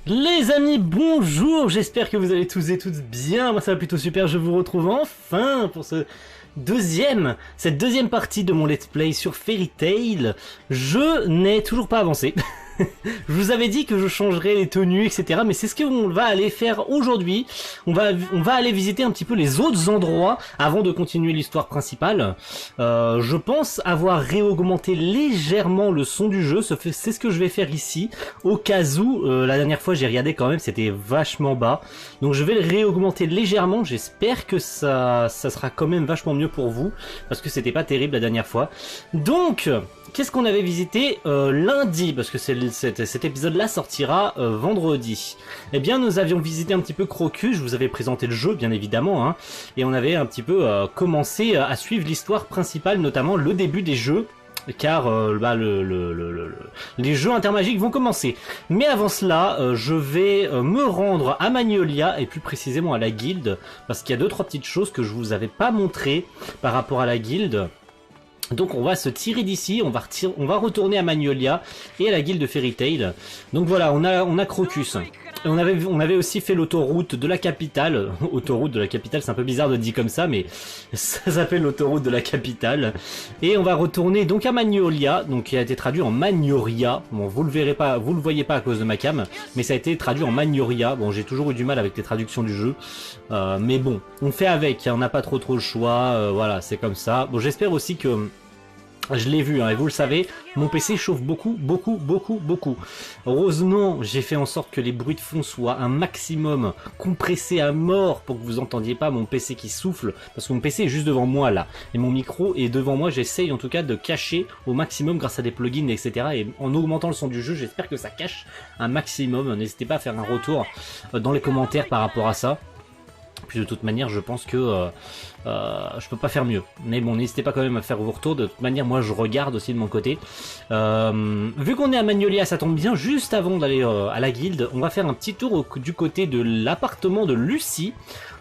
Les amis, bonjour, j'espère que vous allez tous et toutes bien, moi ça va plutôt super, je vous retrouve enfin pour cette deuxième partie de mon let's play sur Fairy Tail. Je n'ai toujours pas avancé. Je vous avais dit que je changerais les tenues, etc. Mais c'est ce qu'on va aller faire aujourd'hui. On va aller visiter un petit peu les autres endroits avant de continuer l'histoire principale. Je pense avoir réaugmenté légèrement le son du jeu. C'est ce que je vais faire ici. Au cas où, la dernière fois j'ai regardé quand même, c'était vachement bas. Donc je vais le réaugmenter légèrement. J'espère que ça sera quand même vachement mieux pour vous. Parce que c'était pas terrible la dernière fois. Donc... qu'est-ce qu'on avait visité lundi, parce que cet épisode-là sortira vendredi. Eh bien, nous avions visité un petit peu Crocus, je vous avais présenté le jeu, bien évidemment, hein, et on avait un petit peu commencé à suivre l'histoire principale, notamment le début des jeux, car les jeux intermagiques vont commencer. Mais avant cela, je vais me rendre à Magnolia, et plus précisément à la guilde, parce qu'il y a 2-3 petites choses que je vous avais pas montrées par rapport à la guilde. Donc on va se tirer d'ici, on va retourner à Magnolia et à la guilde de Fairy Tail. Donc voilà, on a Crocus. Et on avait aussi fait l'autoroute de la capitale. Autoroute de la capitale, c'est un peu bizarre de dire comme ça, mais ça s'appelle l'autoroute de la capitale. Et on va retourner donc à Magnolia, donc qui a été traduit en Magnoria. Bon, vous le verrez pas, vous le voyez pas à cause de ma cam, mais ça a été traduit en Magnoria. Bon, j'ai toujours eu du mal avec les traductions du jeu, mais bon, on fait avec. On n'a pas trop le choix. Voilà, c'est comme ça. Bon, j'espère aussi que je l'ai vu, hein, et vous le savez, mon PC chauffe beaucoup. Heureusement, j'ai fait en sorte que les bruits de fond soient un maximum compressés à mort pour que vous entendiez pas mon PC qui souffle, parce que mon PC est juste devant moi là, et mon micro est devant moi, j'essaye en tout cas de cacher au maximum grâce à des plugins, etc. Et en augmentant le son du jeu, j'espère que ça cache un maximum. N'hésitez pas à faire un retour dans les commentaires par rapport à ça. Puis de toute manière, je pense que je peux pas faire mieux. Mais bon, n'hésitez pas quand même à faire vos retours. De toute manière, moi, je regarde aussi de mon côté. Vu qu'on est à Magnolia, ça tombe bien. Juste avant d'aller à la guilde, on va faire un petit tour du côté de l'appartement de Lucie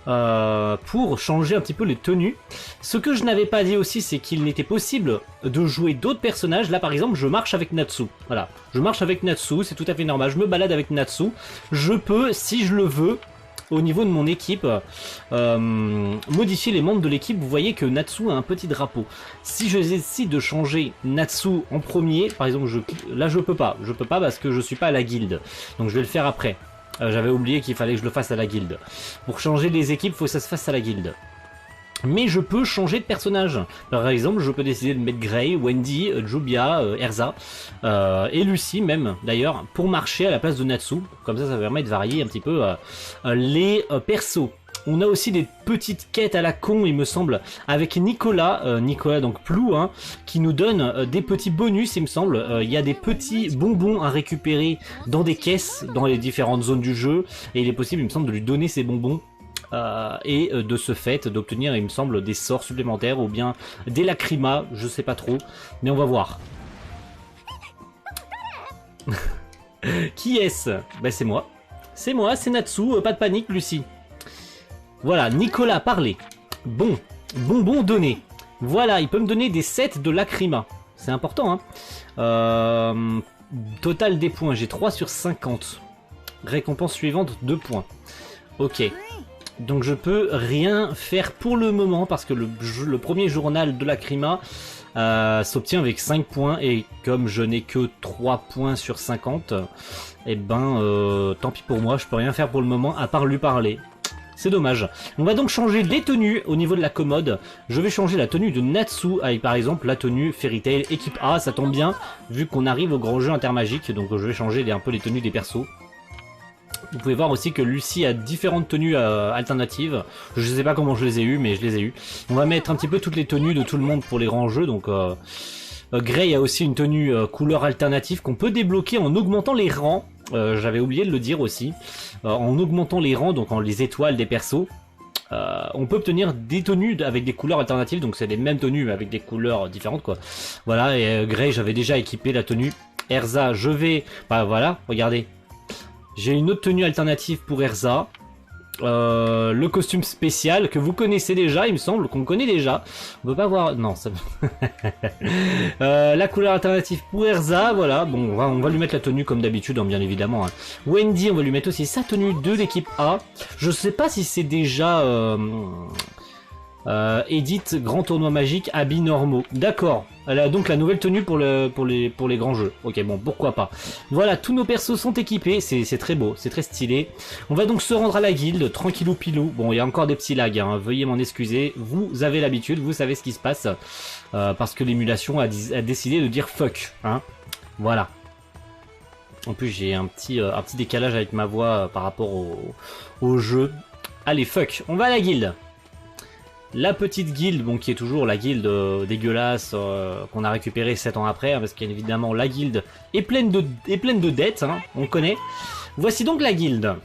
pour changer un petit peu les tenues. Ce que je n'avais pas dit aussi, c'est qu'il n'était possible de jouer d'autres personnages. Là, par exemple, je marche avec Natsu. Voilà, je marche avec Natsu, c'est tout à fait normal. Je me balade avec Natsu. Je peux, si je le veux, au niveau de mon équipe, modifier les membres de l'équipe. Vous voyez que Natsu a un petit drapeau. Si je décide de changer Natsu en premier, par exemple, là je peux pas parce que je suis pas à la guilde. Donc je vais le faire après. J'avais oublié qu'il fallait que je le fasse à la guilde. Pour changer les équipes, il faut que ça se fasse à la guilde. Mais je peux changer de personnage. Par exemple, je peux décider de mettre Grey, Wendy, Jubia, Erza et Lucie même d'ailleurs pour marcher à la place de Natsu. Comme ça permet de varier un petit peu les persos. On a aussi des petites quêtes à la con, il me semble, avec Nicolas donc Plou, hein, qui nous donne des petits bonus, il me semble. Il y a des petits bonbons à récupérer dans des caisses dans les différentes zones du jeu, et il est possible, il me semble, de lui donner ces bonbons. Et de ce fait d'obtenir, il me semble, des sorts supplémentaires ou bien des lacrymas, je sais pas trop, mais on va voir. Qui est-ce? Ben c'est moi, c'est Natsu, pas de panique Lucie. Voilà, Nicolas, parlez. Bon, bonbon donné. Voilà, il peut me donner des sets de lacrymas, c'est important, hein. Total des points, j'ai 3 sur 50. Récompense suivante, 2 points. Ok. Donc je peux rien faire pour le moment parce que le premier journal de Lacrima s'obtient avec 5 points, et comme je n'ai que 3 points sur 50, et ben tant pis pour moi, je peux rien faire pour le moment à part lui parler. C'est dommage. On va donc changer les tenues au niveau de la commode. Je vais changer la tenue de Natsu avec par exemple la tenue Fairy Tail équipe A, ça tombe bien vu qu'on arrive au grand jeu intermagique, donc je vais changer un peu les tenues des persos. Vous pouvez voir aussi que Lucie a différentes tenues alternatives. Je sais pas comment je les ai eues, mais je les ai eues. On va mettre un petit peu toutes les tenues de tout le monde pour les grands jeux. Donc Grey a aussi une tenue couleur alternative qu'on peut débloquer en augmentant les rangs. J'avais oublié de le dire aussi. En augmentant les rangs, donc en les étoiles des persos, on peut obtenir des tenues avec des couleurs alternatives. Donc c'est les mêmes tenues mais avec des couleurs différentes, quoi. Voilà, et Grey, j'avais déjà équipé la tenue. Erza, je vais... Bah voilà, regardez. J'ai une autre tenue alternative pour Erza. le costume spécial que vous connaissez déjà, il me semble qu'on connaît déjà. On peut pas voir... Non, ça... la couleur alternative pour Erza, voilà. Bon, on va lui mettre la tenue comme d'habitude, hein, bien évidemment. Hein. Wendy, on va lui mettre aussi sa tenue de l'équipe A. Je sais pas si c'est déjà... Edith, grand tournoi magique, habits normaux. D'accord. Elle a donc la nouvelle tenue pour les grands jeux. Ok, bon, pourquoi pas. Voilà, tous nos persos sont équipés. C'est très beau, c'est très stylé. On va donc se rendre à la guilde, tranquillou pilou. Bon, il y a encore des petits lags, hein, veuillez m'en excuser. Vous avez l'habitude, vous savez ce qui se passe. Parce que l'émulation a décidé de dire fuck. Hein. Voilà. En plus, j'ai un petit décalage avec ma voix par rapport au jeu. Allez, fuck. On va à la guilde. La petite guilde, bon, qui est toujours la guilde dégueulasse qu'on a récupérée 7 ans après, hein, parce qu'évidemment la guilde est pleine de dettes, hein, on connaît. Voici donc la guilde.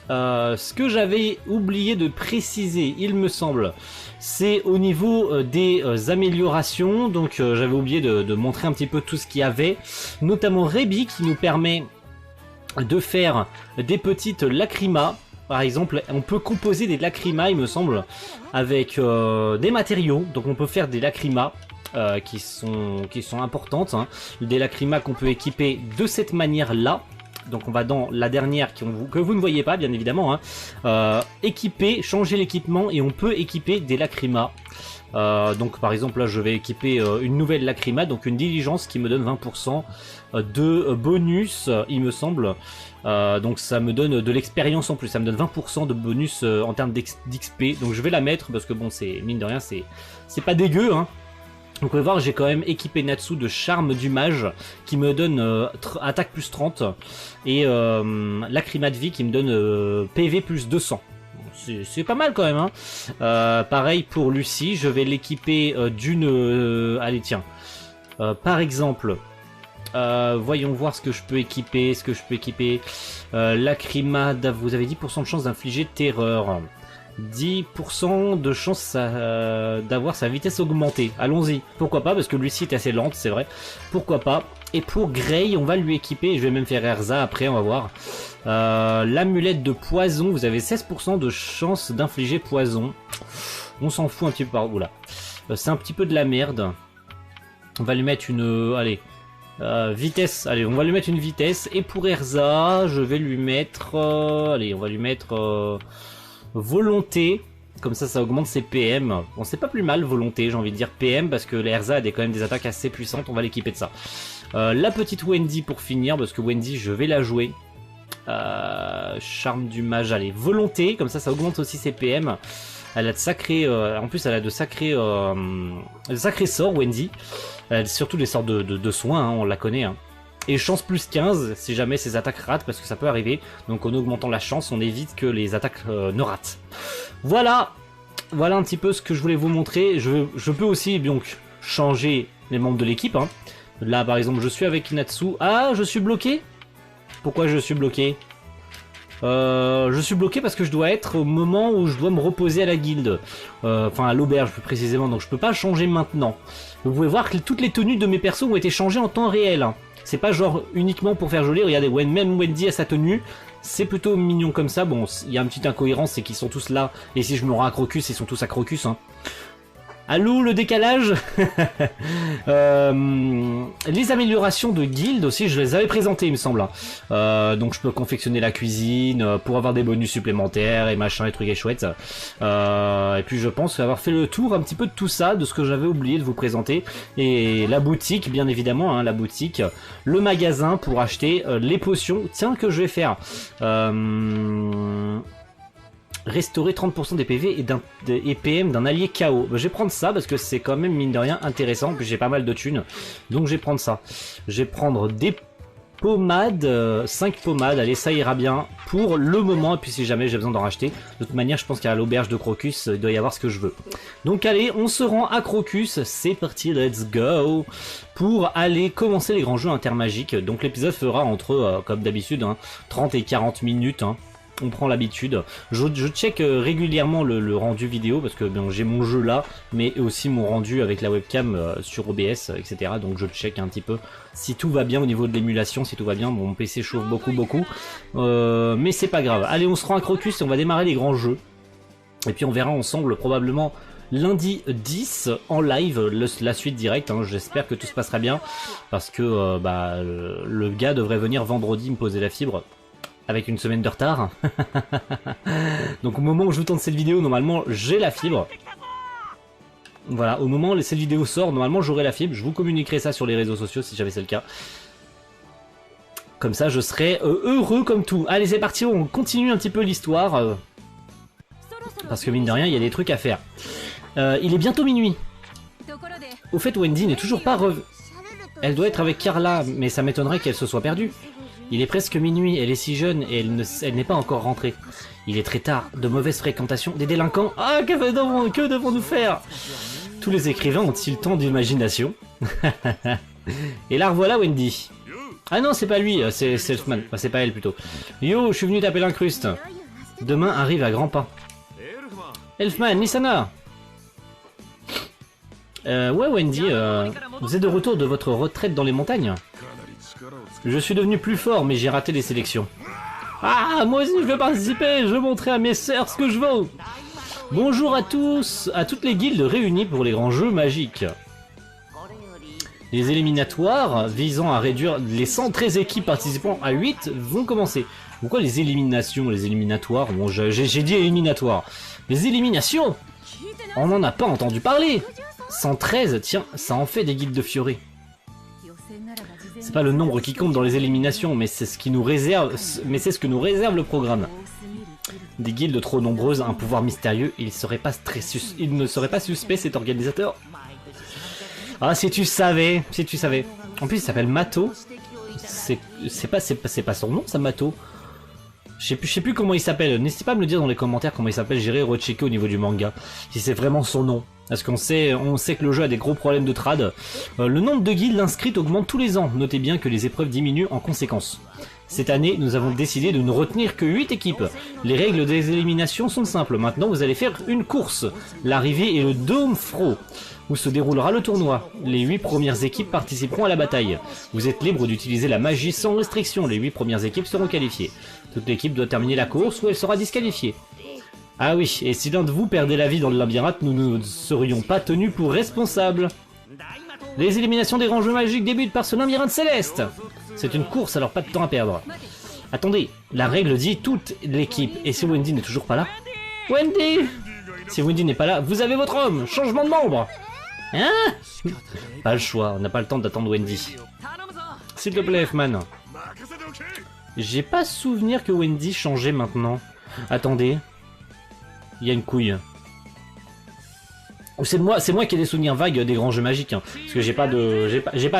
Ce que j'avais oublié de préciser, il me semble, c'est au niveau des améliorations. Donc j'avais oublié de montrer un petit peu tout ce qu'il y avait, notamment Rebi qui nous permet de faire des petites lacrymas. Par exemple, on peut composer des lacrymas, il me semble, avec des matériaux. Donc on peut faire des lacrymas qui sont importantes. Hein. Des lacrymas qu'on peut équiper de cette manière-là. Donc on va dans la dernière que vous ne voyez pas, bien évidemment. Hein. Équiper, changer l'équipement et on peut équiper des lacrymas. Donc par exemple là je vais équiper une nouvelle lacryma, donc une diligence qui me donne 20% de bonus, il me semble. Donc ça me donne de l'expérience en plus, ça me donne 20% de bonus en termes d'XP. Donc je vais la mettre parce que bon, c'est mine de rien, c'est pas dégueu, hein. Donc vous pouvez voir, j'ai quand même équipé Natsu de charme du mage qui me donne attaque plus 30 et lacryma de vie qui me donne PV plus 200. C'est pas mal quand même, hein. Pareil pour Lucie, je vais l'équiper d'une... allez tiens, par exemple, voyons voir ce que je peux équiper, Lacryma, vous avez 10% de chance d'infliger terreur. 10% de chance d'avoir sa vitesse augmentée. Allons-y. Pourquoi pas, parce que Lucie est assez lente, c'est vrai. Pourquoi pas. Et pour Grey, on va lui équiper, je vais même faire Erza après, on va voir. L'amulette de poison, vous avez 16% de chance d'infliger poison. On s'en fout un petit peu par... Oula. C'est un petit peu de la merde. On va lui mettre une... allez. Vitesse. Allez, on va lui mettre une vitesse. Et pour Erza, je vais lui mettre... allez, on va lui mettre... volonté, comme ça augmente ses PM. Bon, c'est pas plus mal volonté, j'ai envie de dire PM, parce que l'Erza a quand même des attaques assez puissantes, on va l'équiper de ça. La petite Wendy pour finir, parce que Wendy je vais la jouer. Charme du mage, allez, volonté, comme ça augmente aussi ses PM. Elle a de sacrés, en plus elle a de sacrés sorts, Wendy. Elle a surtout des sorts de soins, hein, on la connaît, hein. Et chance plus 15 si jamais ses attaques ratent, parce que ça peut arriver. Donc en augmentant la chance, on évite que les attaques ne ratent. Voilà un petit peu ce que je voulais vous montrer. Je peux aussi donc changer les membres de l'équipe. Hein. Là par exemple je suis avec Natsu. Ah, je suis bloqué. Pourquoi je suis bloqué? Je suis bloqué parce que je dois être au moment où je dois me reposer à la guilde. Enfin à l'auberge plus précisément, donc je peux pas changer maintenant. Vous pouvez voir que toutes les tenues de mes persos ont été changées en temps réel. C'est pas genre uniquement pour faire joli, regardez, même Wendy a sa tenue, c'est plutôt mignon comme ça. Bon, il y a une petite incohérence, c'est qu'ils sont tous là, et si je me rends à Crocus, ils sont tous à Crocus, hein. Allô, le décalage. Les améliorations de guild aussi, je les avais présentées, il me semble. Donc je peux confectionner la cuisine pour avoir des bonus supplémentaires et machin, et trucs et chouettes. Et puis je pense avoir fait le tour un petit peu de tout ça, de ce que j'avais oublié de vous présenter. Et la boutique, bien évidemment, hein, la boutique, le magasin pour acheter les potions. Tiens, que je vais faire. Restaurer 30% des PV et PM d'un allié KO. Je vais prendre ça parce que c'est quand même mine de rien intéressant, puis j'ai pas mal de thunes. Donc je vais prendre ça. Je vais prendre des pommades, 5 pommades, allez ça ira bien pour le moment, et puis si jamais j'ai besoin d'en racheter. De toute manière je pense qu'à l'auberge de Crocus, il doit y avoir ce que je veux. Donc allez, on se rend à Crocus, c'est parti, let's go, pour aller commencer les grands jeux intermagiques. Donc l'épisode fera entre, comme d'habitude, hein, 30 et 40 minutes, hein. On prend l'habitude. Je check régulièrement le rendu vidéo parce que bon, j'ai mon jeu là, mais aussi mon rendu avec la webcam sur OBS, etc. Donc je check un petit peu si tout va bien au niveau de l'émulation, si tout va bien. Bon, mon PC chauffe beaucoup, mais c'est pas grave. Allez, on se rend à Crocus et on va démarrer les grands jeux. Et puis on verra ensemble probablement lundi 10 en live la suite directe. Hein. J'espère que tout se passera bien parce que le gars devrait venir vendredi me poser la fibre. Avec une semaine de retard. Donc au moment où je vous tourne cette vidéo, normalement j'ai la fibre. Voilà, au moment où cette vidéo sort, normalement j'aurai la fibre. Je vous communiquerai ça sur les réseaux sociaux si jamais c'est le cas. Comme ça je serai heureux comme tout. Allez, c'est parti, on continue un petit peu l'histoire. Parce que mine de rien, il y a des trucs à faire. Il est bientôt minuit. Au fait, Wendy n'est toujours pas revenue. Elle doit être avec Carla, mais ça m'étonnerait qu'elle se soit perdue. Il est presque minuit, elle est si jeune et elle n'est pas encore rentrée. Il est très tard, de mauvaise fréquentation, des délinquants. Ah, que devons-nous faire? Tous les écrivains ont-ils tant d'imagination? Et là revoilà Wendy. Ah non, c'est pas lui, c'est Elfman. Enfin, c'est pas elle plutôt. Yo, je suis venu taper l'incruste. Demain arrive à grands pas. Elfman, Nisana. Ouais Wendy, vous êtes de retour de votre retraite dans les montagnes? Je suis devenu plus fort, mais j'ai raté les sélections. Ah, moi aussi je veux participer, je veux montrer à mes sœurs ce que je vaux. Bonjour à tous, à toutes les guildes réunies pour les grands jeux magiques. Les éliminatoires visant à réduire les 113 équipes participant à 8 vont commencer. Pourquoi les éliminations, les éliminatoires? Bon, j'ai dit éliminatoire. Les éliminations, on n'en a pas entendu parler. 113, tiens, ça en fait des guildes de Fioré. C'est pas le nombre qui compte dans les éliminations, mais c'est ce qui nous réserve, que nous réserve le programme. Des guildes trop nombreuses, un pouvoir mystérieux, il ne serait pas suspect cet organisateur. Ah, si tu savais. En plus, il s'appelle Mato. C'est pas son nom, ça, Mato. Je sais plus comment il s'appelle. N'hésitez pas à me le dire dans les commentaires comment il s'appelle. J'irai rechecker au niveau du manga si c'est vraiment son nom. Parce qu'on sait que le jeu a des gros problèmes de trad. Le nombre de guildes inscrites augmente tous les ans. Notez bien que les épreuves diminuent en conséquence. Cette année, nous avons décidé de ne retenir que 8 équipes. Les règles des éliminations sont simples. Maintenant, vous allez faire une course. L'arrivée est le Dôme Fro, où se déroulera le tournoi. Les 8 premières équipes participeront à la bataille. Vous êtes libre d'utiliser la magie sans restriction. Les 8 premières équipes seront qualifiées. Toute l'équipe doit terminer la course ou elle sera disqualifiée. Ah oui, et si l'un de vous perdait la vie dans le labyrinthe, nous ne serions pas tenus pour responsables. Les éliminations des grands jeux magiques débutent par ce labyrinthe céleste. C'est une course, alors pas de temps à perdre. Attendez, la règle dit toute l'équipe. Et si Wendy n'est toujours pas là? Wendy! Si Wendy n'est pas là, vous avez votre homme. Changement de membre. Hein? Pas le choix, on n'a pas le temps d'attendre Wendy. S'il te plaît, Elfman. J'ai pas souvenir que Wendy changeait maintenant. Attendez. Il y a une couille. Ou c'est moi qui ai des souvenirs vagues des grands jeux magiques, hein, parce que j'ai pas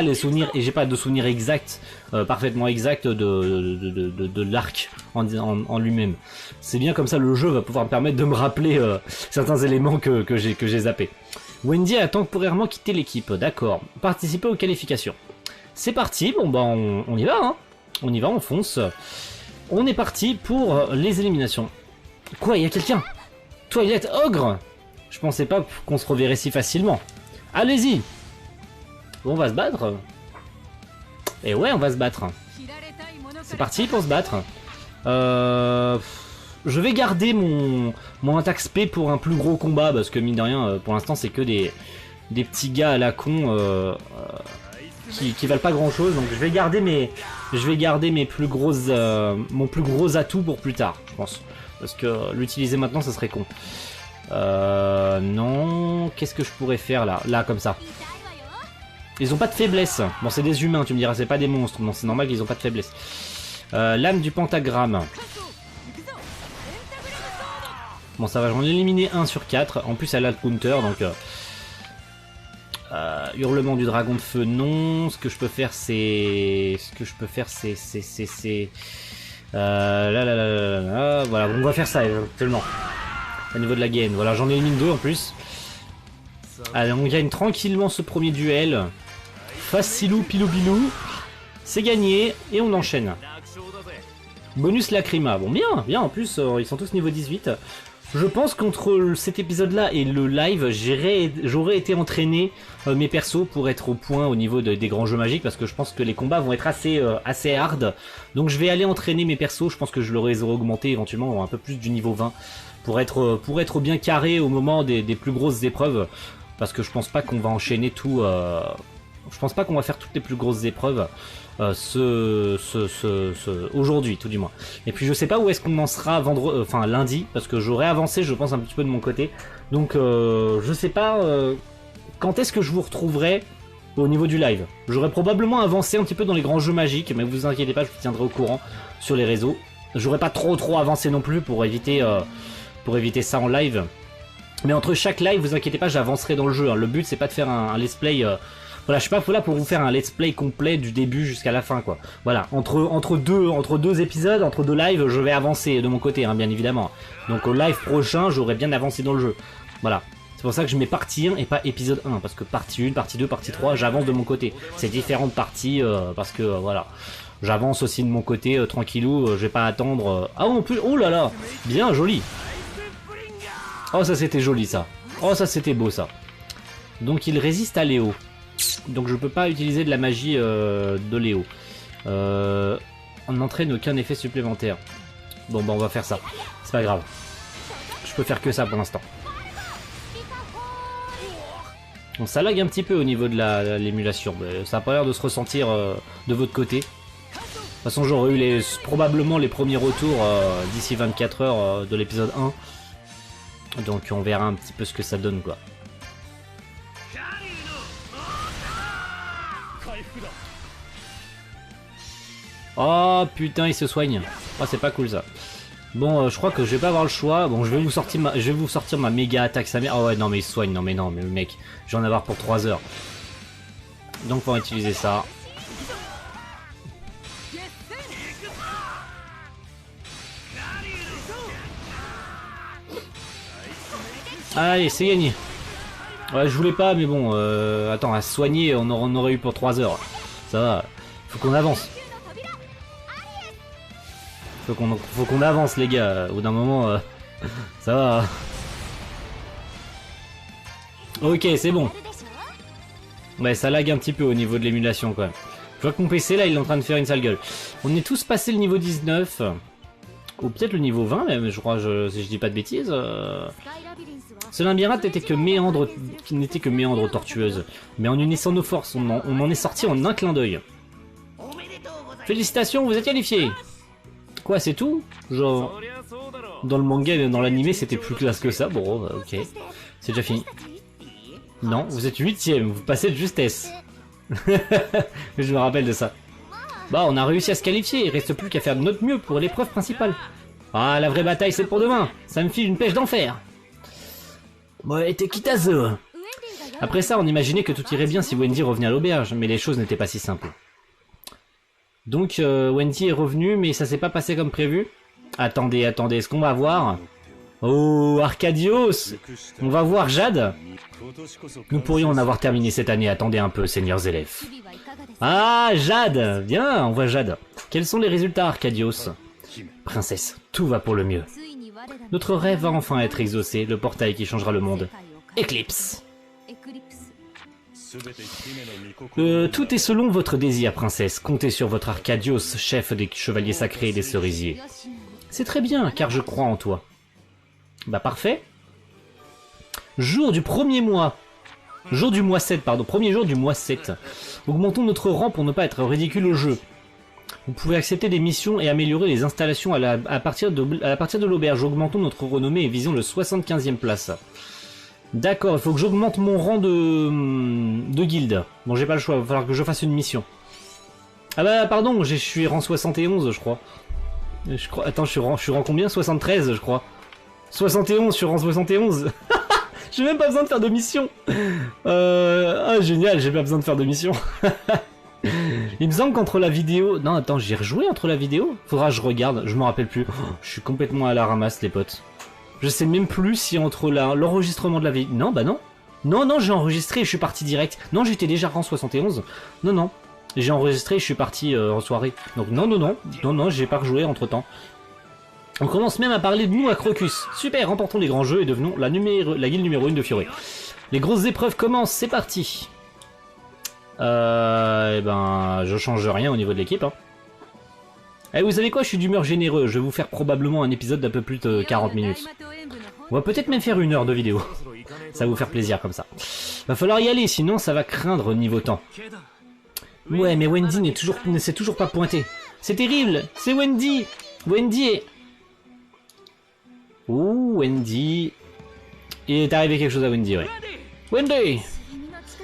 les souvenirs et j'ai pas de souvenirs exacts, parfaitement exacts de l'arc en lui-même. C'est bien comme ça, le jeu va pouvoir me permettre de me rappeler certains éléments que j'ai zappés. Wendy a temporairement quitté l'équipe, d'accord. Participer aux qualifications. C'est parti, bon bah on y va, hein. On y va, on fonce. On est parti pour les éliminations. Quoi, il y a quelqu'un? Twilight Ogre? Je pensais pas qu'on se reverrait si facilement. Allez-y. Bon, on va se battre. Et ouais, on va se battre. C'est parti pour se battre. Je vais garder mon attaque spé pour un plus gros combat, parce que mine de rien, pour l'instant, c'est que des petits gars à la con qui valent pas grand chose. Donc je vais garder mes plus grosses, mon plus gros atout pour plus tard, je pense. Parce que l'utiliser maintenant, ça serait con. Non. Qu'est-ce que je pourrais faire là? Là, comme ça. Ils ont pas de faiblesse. Bon, c'est des humains, tu me diras, c'est pas des monstres. Bon, c'est normal qu'ils ont pas de faiblesse. Lame du pentagramme. Bon, ça va, j'en ai éliminé 1 sur 4. En plus, elle a le counter, donc... hurlement du dragon de feu, non. Ce que je peux faire, c'est... Voilà, on va faire ça, éventuellement. Au niveau de la gain. Voilà, j'en élimine 2 en plus. Allez, on gagne tranquillement ce premier duel. Facilou, pilou, bilou. C'est gagné, et on enchaîne. Bonus Lacrima. Bon, bien, bien. En plus, ils sont tous niveau 18. Je pense qu'entre cet épisode-là et le live, j'aurais été entraîné mes persos pour être au point au niveau des grands jeux magiques, parce que je pense que les combats vont être assez hard. Donc je vais aller entraîner mes persos. Je pense que je les aurai augmentés éventuellement un peu plus du niveau 20 pour être bien carré au moment des plus grosses épreuves, parce que je pense pas qu'on va enchaîner tout. Je pense pas qu'on va faire toutes les plus grosses épreuves aujourd'hui, tout du moins. Et puis je sais pas où est-ce qu'on en sera lundi, parce que j'aurais avancé, je pense, un petit peu de mon côté. Donc je sais pas quand est-ce que je vous retrouverai au niveau du live. J'aurais probablement avancé un petit peu dans les grands jeux magiques, mais vous inquiétez pas, je vous tiendrai au courant sur les réseaux. J'aurais pas trop avancé non plus pour éviter ça en live. Mais entre chaque live, vous inquiétez pas, j'avancerai dans le jeu. Le but c'est pas de faire un let's play. Voilà, je suis pas là pour vous faire un let's play complet du début jusqu'à la fin, quoi. Voilà, entre deux épisodes, entre deux lives, je vais avancer de mon côté, hein, bien évidemment. Donc au live prochain, j'aurai bien avancé dans le jeu. Voilà. C'est pour ça que je mets partie 1 et pas épisode 1, parce que partie 1, partie 2, partie 3, j'avance de mon côté. C'est différentes parties, parce que voilà. J'avance aussi de mon côté, tranquillou, je vais pas attendre... Ah non plus, oh là là, bien, joli. Oh ça c'était joli ça. Oh ça c'était beau ça. Donc il résiste à Léo. Donc je peux pas utiliser de la magie de Léo. On n'entraîne aucun effet supplémentaire. Bon bah on va faire ça. C'est pas grave. Je peux faire que ça pour l'instant. Bon, ça lag un petit peu au niveau de l'émulation. Ça a pas l'air de se ressentir de votre côté. De toute façon j'aurais eu probablement les premiers retours d'ici 24 heures de l'épisode 1. Donc on verra un petit peu ce que ça donne, quoi. Oh putain, il se soigne. Oh c'est pas cool ça. Bon je crois que je vais pas avoir le choix. Bon je vais vous sortir ma méga attaque sa mère. Oh ouais non mais il se soigne, non mais mec, je vais en avoir pour 3 heures. Donc on va utiliser ça. Allez c'est gagné. Ouais je voulais pas mais bon attends, à se soigner on aurait eu pour 3 heures. Ça va, faut qu'on avance. Faut qu'on avance les gars, au bout d'un moment ça va. Ok c'est bon. Ouais ça lag un petit peu au niveau de l'émulation quand même. Je vois que mon PC là il est en train de faire une sale gueule. On est tous passé le niveau 19. Ou peut-être le niveau 20 même, je crois, si je dis pas de bêtises. Ce labyrinthe n'était que méandre tortueuse. Mais en unissant nos forces, on en est sorti en un clin d'œil. Félicitations, vous êtes qualifiés. Quoi, c'est tout? Genre, dans le manga et dans l'anime, c'était plus classe que ça. Bon, ok. C'est déjà fini. Non, vous êtes 8ème, vous passez de justesse. Je me rappelle de ça. Bah, on a réussi à se qualifier, il reste plus qu'à faire de notre mieux pour l'épreuve principale. Ah, la vraie bataille, c'est pour demain. Ça me file une pêche d'enfer. Ouais, t'es Kitazo. Après ça, on imaginait que tout irait bien si Wendy revenait à l'auberge, mais les choses n'étaient pas si simples. Donc Wendy est revenue, mais ça s'est pas passé comme prévu. Attendez, est-ce qu'on va voir? Oh, Arcadios! On va voir Jade? Nous pourrions en avoir terminé cette année, attendez un peu, seigneurs élèves. Ah, Jade! Bien, on voit Jade. Quels sont les résultats, Arcadios? Princesse, tout va pour le mieux. Notre rêve va enfin être exaucé, le portail qui changera le monde. Éclipse! Tout est selon votre désir, princesse. Comptez sur votre Arcadios, chef des chevaliers sacrés et des cerisiers. C'est très bien, car je crois en toi. Bah parfait. Jour du premier mois. Jour du mois 7, pardon. Premier jour du mois 7. Augmentons notre rang pour ne pas être ridicule au jeu. Vous pouvez accepter des missions et améliorer les installations à partir de l'auberge. Augmentons notre renommée et visons le 75e place. D'accord, il faut que j'augmente mon rang de guilde. Bon, j'ai pas le choix, il va falloir que je fasse une mission. Ah bah pardon, je suis rang 71 je crois. Attends, je suis rang combien? 73 je crois. 71, je suis rang 71. J'ai même pas besoin de faire de mission. Ah génial, j'ai pas besoin de faire de mission. Il me semble qu'entre la vidéo... Non attends, j'ai rejoué entre la vidéo? Faudra que je regarde, je m'en rappelle plus. Je suis complètement à la ramasse les potes. Je sais même plus si entre l'enregistrement de la vidéo... Non bah non. Non, j'ai enregistré et je suis parti direct. Non, j'étais déjà rang 71. Non. J'ai enregistré, je suis parti en soirée. Donc non, j'ai pas rejoué entre temps. On commence même à parler de nous à Crocus. Super, remportons les grands jeux et devenons la guilde numéro 1 de Fioré. Les grosses épreuves commencent, c'est parti. Eh ben, je change rien au niveau de l'équipe. Hein. Eh, vous savez quoi, je suis d'humeur généreux. Je vais vous faire probablement un épisode d'un peu plus de 40 minutes. On va peut-être même faire 1 heure de vidéo. Ça va vous faire plaisir comme ça. Va falloir y aller, sinon ça va craindre niveau temps. Ouais, mais Wendy ne s'est toujours pas pointée. C'est terrible, c'est Wendy. Wendy est... Ouh, Wendy... Il est arrivé quelque chose à Wendy, ouais. Wendy!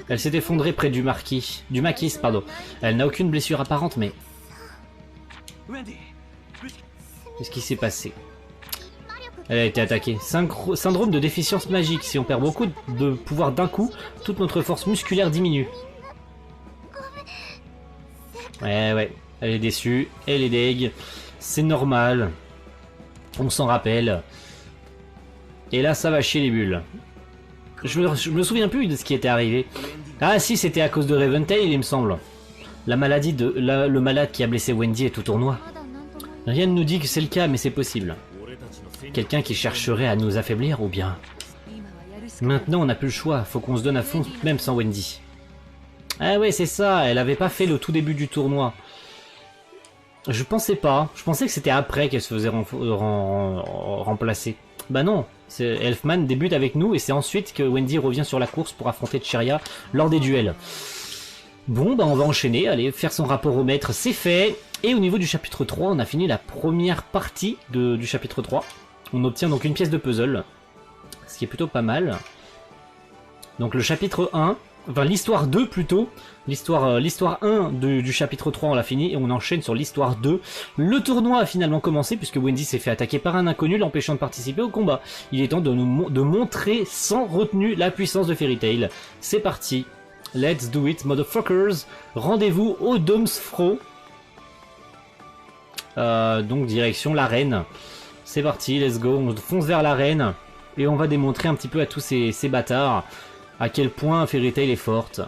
Elle s'est effondrée près du maquis, pardon. Elle n'a aucune blessure apparente, mais... Qu'est-ce qui s'est passé? Elle a été attaquée. Syndrome de déficience magique. Si on perd beaucoup de pouvoir d'un coup, toute notre force musculaire diminue. Ouais. Elle est déçue. Elle est deg. C'est normal. On s'en rappelle. Et là, ça va chier les bulles. Je me souviens plus de ce qui était arrivé. Ah si, c'était à cause de Reventail, il me semble. La maladie de... le malade qui a blessé Wendy est au tournoi. Rien ne nous dit que c'est le cas, mais c'est possible. Quelqu'un qui chercherait à nous affaiblir, ou bien... Maintenant, on n'a plus le choix. Faut qu'on se donne à fond, même sans Wendy. Ah ouais, c'est ça. Elle avait pas fait le tout début du tournoi. Je pensais pas. Je pensais que c'était après qu'elle se faisait remplacer. Bah non. Elfman débute avec nous et c'est ensuite que Wendy revient sur la course pour affronter Cheria lors des duels. Bon, bah on va enchaîner. Allez, faire son rapport au maître, c'est fait. Et au niveau du chapitre 3, on a fini la première partie du chapitre 3. On obtient donc une pièce de puzzle. Ce qui est plutôt pas mal. Donc le chapitre 1... Enfin, l'histoire 2 plutôt. L'histoire 1 du chapitre 3, on l'a fini et on enchaîne sur l'histoire 2. Le tournoi a finalement commencé puisque Wendy s'est fait attaquer par un inconnu, l'empêchant de participer au combat. Il est temps de montrer sans retenue la puissance de Fairy Tail. C'est parti. Let's do it, motherfuckers. Rendez-vous au Domsfro. Donc direction l'arène. C'est parti, let's go. On fonce vers l'arène et on va démontrer un petit peu à tous ces bâtards à quel point Fairy Tail est forte.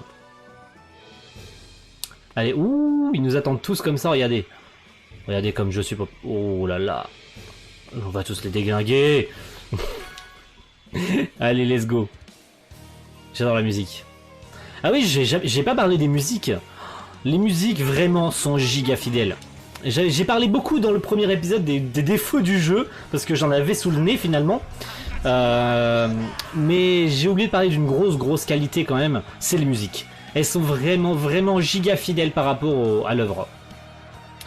Allez, ouh, ils nous attendent tous comme ça, regardez. Regardez comme je suis pas... Oh là là. On va tous les déglinguer. Allez, let's go. J'adore la musique. Ah oui, j'ai pas parlé des musiques. Les musiques vraiment sont giga fidèles. J'ai parlé beaucoup dans le premier épisode des défauts du jeu, parce que j'en avais sous le nez finalement. Mais j'ai oublié de parler d'une grosse qualité quand même, c'est les musiques. Elles sont vraiment giga fidèles par rapport à l'œuvre.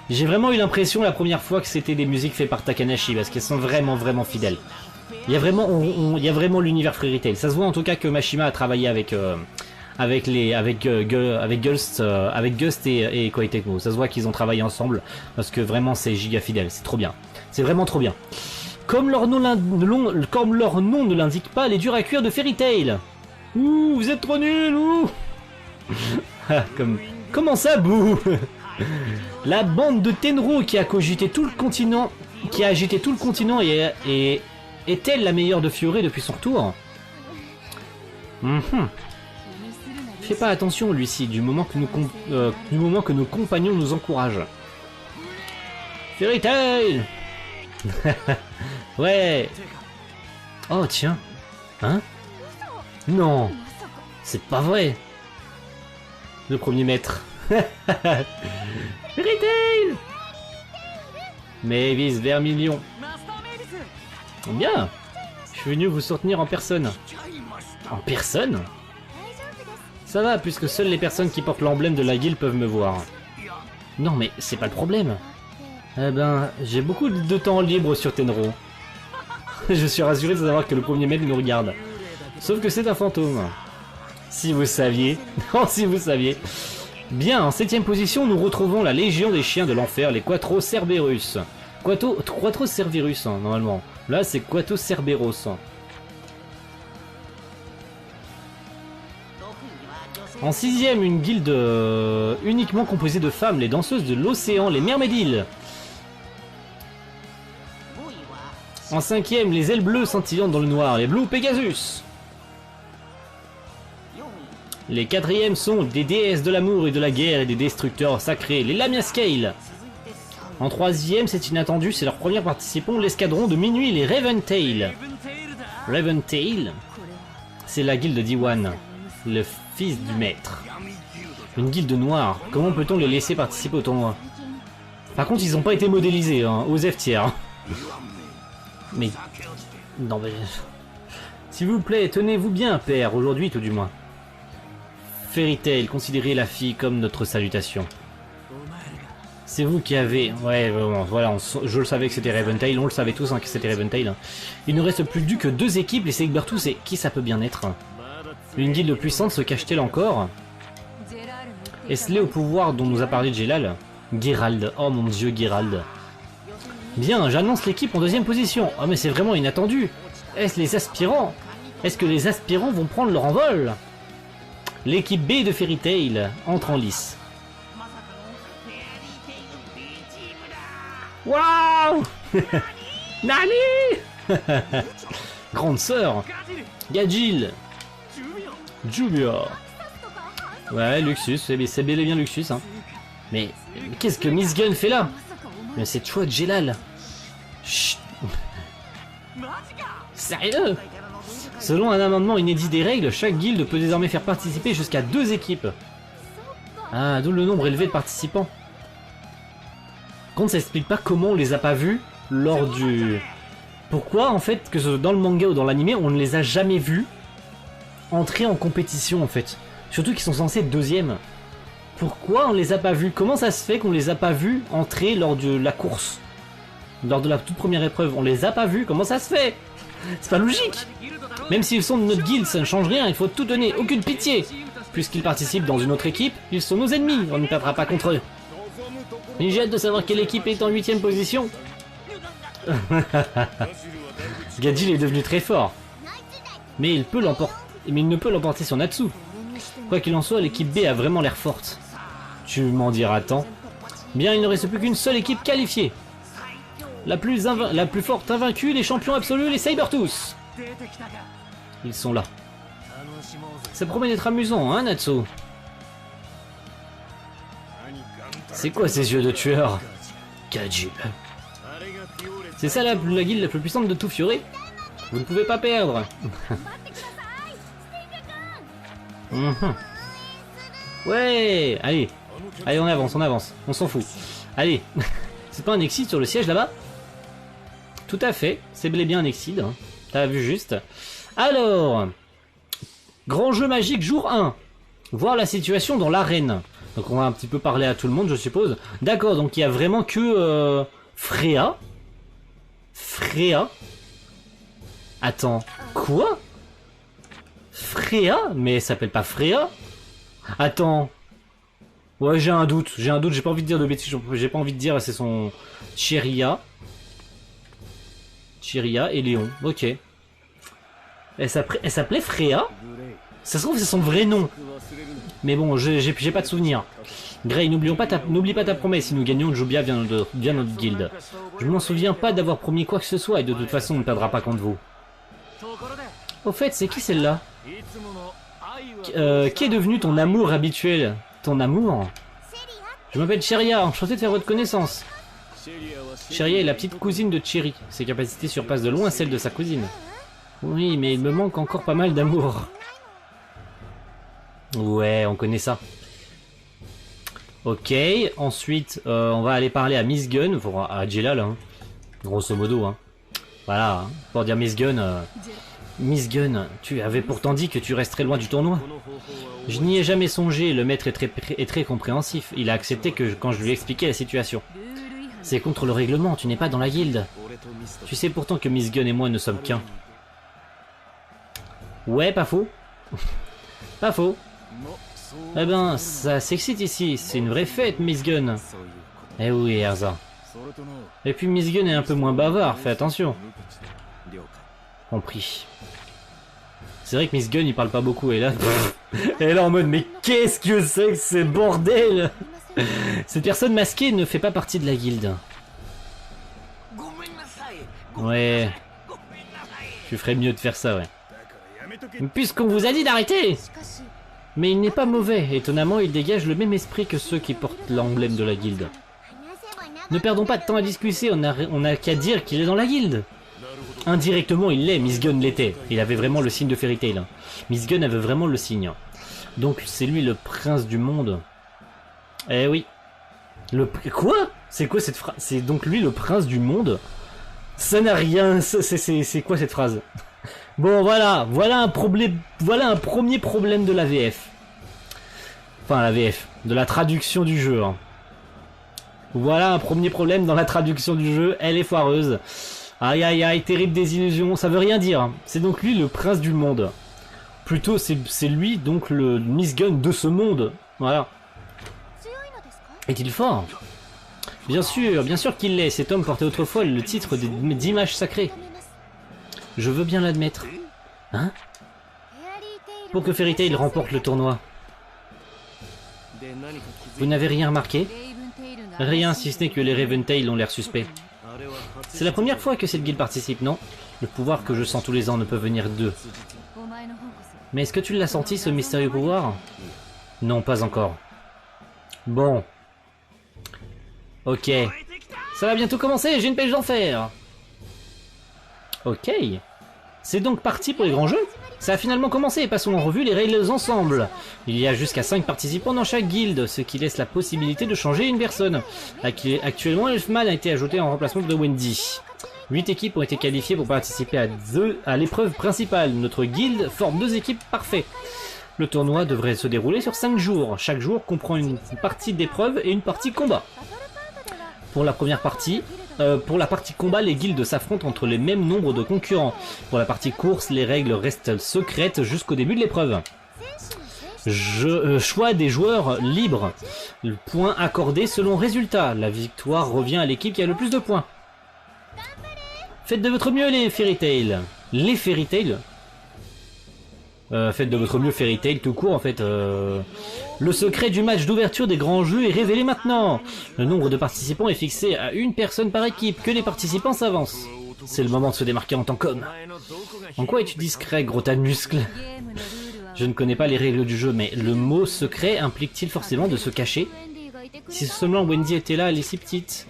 J'ai vraiment eu l'impression la première fois que c'était des musiques faites par Takanashi, parce qu'elles sont vraiment fidèles. Il y a vraiment l'univers Fairy Tail. Ça se voit en tout cas que Mashima a travaillé avec Gust et Koei Tecmo. Ça se voit qu'ils ont travaillé ensemble, parce que vraiment c'est giga fidèle, c'est trop bien. C'est vraiment trop bien. Comme leur nom ne l'indique pas, elle est dure à cuire de Fairy Tail. Ouh, vous êtes trop nuls, ouh. Comment ça, bouh. La bande de Tenro qui a agité tout le continent, est-elle la meilleure de Fioré depuis son retour? Fais pas attention, Lucie, du moment que nos compagnons nous encouragent. Fairy Tail. Ouais. Oh tiens. Hein? Non. C'est pas vrai. Le premier maître. Fairy Tail. Mavis Vermilion. Bien. Je suis venu vous soutenir en personne. En personne? Ça va, puisque seules les personnes qui portent l'emblème de la guilde peuvent me voir. Non mais c'est pas le problème. Eh ben, j'ai beaucoup de temps libre sur Tenro. Je suis rassuré de savoir que le premier maître nous regarde. Sauf que c'est un fantôme. Si vous saviez. Non, si vous saviez. Bien, en 7ème position, nous retrouvons la Légion des Chiens de l'Enfer, les Quattro Cerberus. Quattro Cerberus, hein, normalement. Là, c'est Quattro Cerberos. En 6ème, une guilde uniquement composée de femmes, les danseuses de l'océan, les Mermédiles. En 5ème, les ailes bleues scintillantes dans le noir, les Blue Pegasus. Les quatrièmes sont des déesses de l'amour et de la guerre et des destructeurs sacrés, les Lamia Scale. En troisième, c'est inattendu, c'est leur premier participant, l'escadron de minuit, les Raventail. Raventail, c'est la guilde d'Iwan, le fils du maître. Une guilde noire, comment peut-on les laisser participer au tournoi? Par contre, ils n'ont pas été modélisés, hein, aux F tiers. Mais... non mais... s'il vous plaît, tenez-vous bien, père, aujourd'hui tout du moins. Fairy Tail, considérez la fille comme notre salutation. C'est vous qui avez... ouais, voilà, je le savais que c'était Raventail, on le savait tous hein, que c'était Raventail. Il ne reste plus que 2 équipes, les Sabertooth et qui ça peut bien être? Une guilde puissante se cache-t-elle encore? Est-ce lié au pouvoir dont nous a parlé Jelal? Gerald, oh mon dieu Gerald. Bien, j'annonce l'équipe en 2e position. Oh mais c'est vraiment inattendu. Est-ce les aspirants? Est-ce que les aspirants vont prendre leur envol? L'équipe B de Fairy Tail entre en lice. Waouh. Nani. Grande sœur. Gadjil. Jubia. Ouais, Luxus, c'est bel et bien Luxus. Hein. Mais qu'est-ce que Miss Gun fait là? Mais c'est toi, Jelal. Chut. Sérieux? Selon un amendement inédit des règles, chaque guilde peut désormais faire participer jusqu'à 2 équipes. Ah, d'où le nombre élevé de participants. Contre, ça explique pas comment on les a pas vus lors du... Pourquoi, en fait, que ce soit dans le manga ou dans l'anime, on ne les a jamais vus entrer en compétition, en fait. Surtout qu'ils sont censés être 2e. Pourquoi on les a pas vus? Comment ça se fait qu'on les a pas vus entrer lors de la course? Lors de la toute première épreuve, on les a pas vus? Comment ça se fait? C'est pas logique! Même s'ils sont de notre guilde, ça ne change rien, il faut tout donner, aucune pitié! Puisqu'ils participent dans une autre équipe, ils sont nos ennemis, on ne perdra pas contre eux. Mais j'ai hâte de savoir quelle équipe est en 8e position. Gadjil est devenu très fort. Mais il peut l'emporter. Mais il ne peut l'emporter sur Natsu. Quoi qu'il en soit, l'équipe B a vraiment l'air forte. Tu m'en diras tant. Bien, il ne reste plus qu'une seule équipe qualifiée. La plus forte invaincue, les champions absolus, les Sabertooth. Ils sont là. Ça promet d'être amusant, hein, Natsu? C'est quoi ces yeux de tueur? Gadjil. C'est ça la guilde la plus puissante de tout Fioré? Vous ne pouvez pas perdre. Ouais, allez. Allez, on avance, on s'en fout. Allez. C'est pas un exide sur le siège là-bas? Tout à fait, c'est bel et bien un exide. Hein. T'as vu juste. Alors, grand jeu magique jour 1. Voir la situation dans l'arène. Donc on va un petit peu parler à tout le monde, je suppose. D'accord, donc il y a vraiment que Freya. Freya. Attends, quoi? Freya? Mais elle s'appelle pas Freya? Attends. Ouais, j'ai un doute, j'ai pas envie de dire de bêtises, j'ai pas envie de dire, c'est son... Cheria. Cheria et Léon, ok. Elle s'appelait Freya? Ça se trouve, c'est son vrai nom. Mais bon, j'ai pas de souvenir. Grey, n'oublie pas ta promesse, si nous gagnons, Jubia vient notre guilde. Je ne m'en souviens pas d'avoir promis quoi que ce soit, et de toute façon, on ne perdra pas contre vous. Au fait, c'est qui celle-là? Qui est devenu ton amour habituel? Ton amour? Je m'appelle Cheria, enchanté de faire votre connaissance. Cheria est la petite cousine de Cherry. Ses capacités surpassent de loin celles de sa cousine. Oui, mais il me manque encore pas mal d'amour. Ouais, on connaît ça. Ok, ensuite, on va aller parler à Miss Gun, à Jelal, hein, grosso modo. Hein. Voilà, hein, pour dire Miss Gun... Miss Gun, tu avais pourtant dit que tu resterais loin du tournoi. Je n'y ai jamais songé, le maître est très compréhensif. Il a accepté quand je lui ai expliqué la situation. C'est contre le règlement, tu n'es pas dans la guilde. Tu sais pourtant que Miss Gun et moi ne sommes qu'un. Ouais, pas faux. Pas faux. Eh ben, ça s'excite ici, c'est une vraie fête, Miss Gun. Eh oui, Erza. Et puis Miss Gun est un peu moins bavard, fais attention. Compris. C'est vrai que Miss Gun il parle pas beaucoup et là... elle est là en mode mais qu'est-ce que c'est que ce bordel? Cette personne masquée ne fait pas partie de la guilde. Ouais. Tu ferais mieux de faire ça, ouais. Puisqu'on vous a dit d'arrêter. Mais il n'est pas mauvais, étonnamment il dégage le même esprit que ceux qui portent l'emblème de la guilde. Ne perdons pas de temps à discuter, on a qu'à dire qu'il est dans la guilde. Indirectement il l'est, Miss Gun l'était. Il avait vraiment le signe de Fairy Tail. Miss Gun avait vraiment le signe. Donc c'est lui le prince du monde. Eh oui. Quoi? C'est quoi cette phrase? C'est donc lui le prince du monde? Ça n'a rien... C'est quoi cette phrase? Bon voilà, voilà un premier problème de la VF. Enfin la VF, de la traduction du jeu. Hein. Voilà un premier problème dans la traduction du jeu, elle est foireuse. Aïe aïe aïe, terrible désillusion, ça veut rien dire. Hein. C'est donc lui le prince du monde. Plutôt c'est lui donc le Miss Gun de ce monde. Voilà. Est-il fort? Bien sûr qu'il l'est. Cet homme portait autrefois le titre d'image sacrée. Je veux bien l'admettre. Hein? Pour que Fairy Tail remporte le tournoi. Vous n'avez rien remarqué? Rien si ce n'est que les Raventail ont l'air suspects. C'est la première fois que cette guilde participe, non? Le pouvoir que je sens tous les ans ne peut venir d'eux. Mais est-ce que tu l'as senti, ce mystérieux pouvoir? Non, pas encore. Bon. Ok. Ça va bientôt commencer, j'ai une pêche d'enfer. Ok. C'est donc parti pour les grands jeux? Ça a finalement commencé, passons en revue les règles ensemble. Il y a jusqu'à 5 participants dans chaque guilde, ce qui laisse la possibilité de changer une personne. Actuellement, Elfman a été ajouté en remplacement de Wendy. 8 équipes ont été qualifiées pour participer à l'épreuve principale. Notre guilde forme 2 équipes parfaites. Le tournoi devrait se dérouler sur 5 jours. Chaque jour comprend une partie d'épreuve et une partie combat. Pour la partie combat, les guildes s'affrontent entre les mêmes nombres de concurrents. Pour la partie course, les règles restent secrètes jusqu'au début de l'épreuve. Choix des joueurs libres. Le point accordé selon résultat. La victoire revient à l'équipe qui a le plus de points. Faites de votre mieux les Fairy Tail. Les Fairy Tail? Faites de votre mieux Fairy Tail tout court en fait. Le secret du match d'ouverture des grands jeux est révélé maintenant. Le nombre de participants est fixé à 1 personne par équipe. Que les participants s'avancent. C'est le moment de se démarquer en tant qu'homme. En quoi es-tu discret, gros tas de muscles? Je ne connais pas les règles du jeu, mais le mot secret implique-t-il forcément de se cacher? Si seulement Wendy était là, elle est si petite.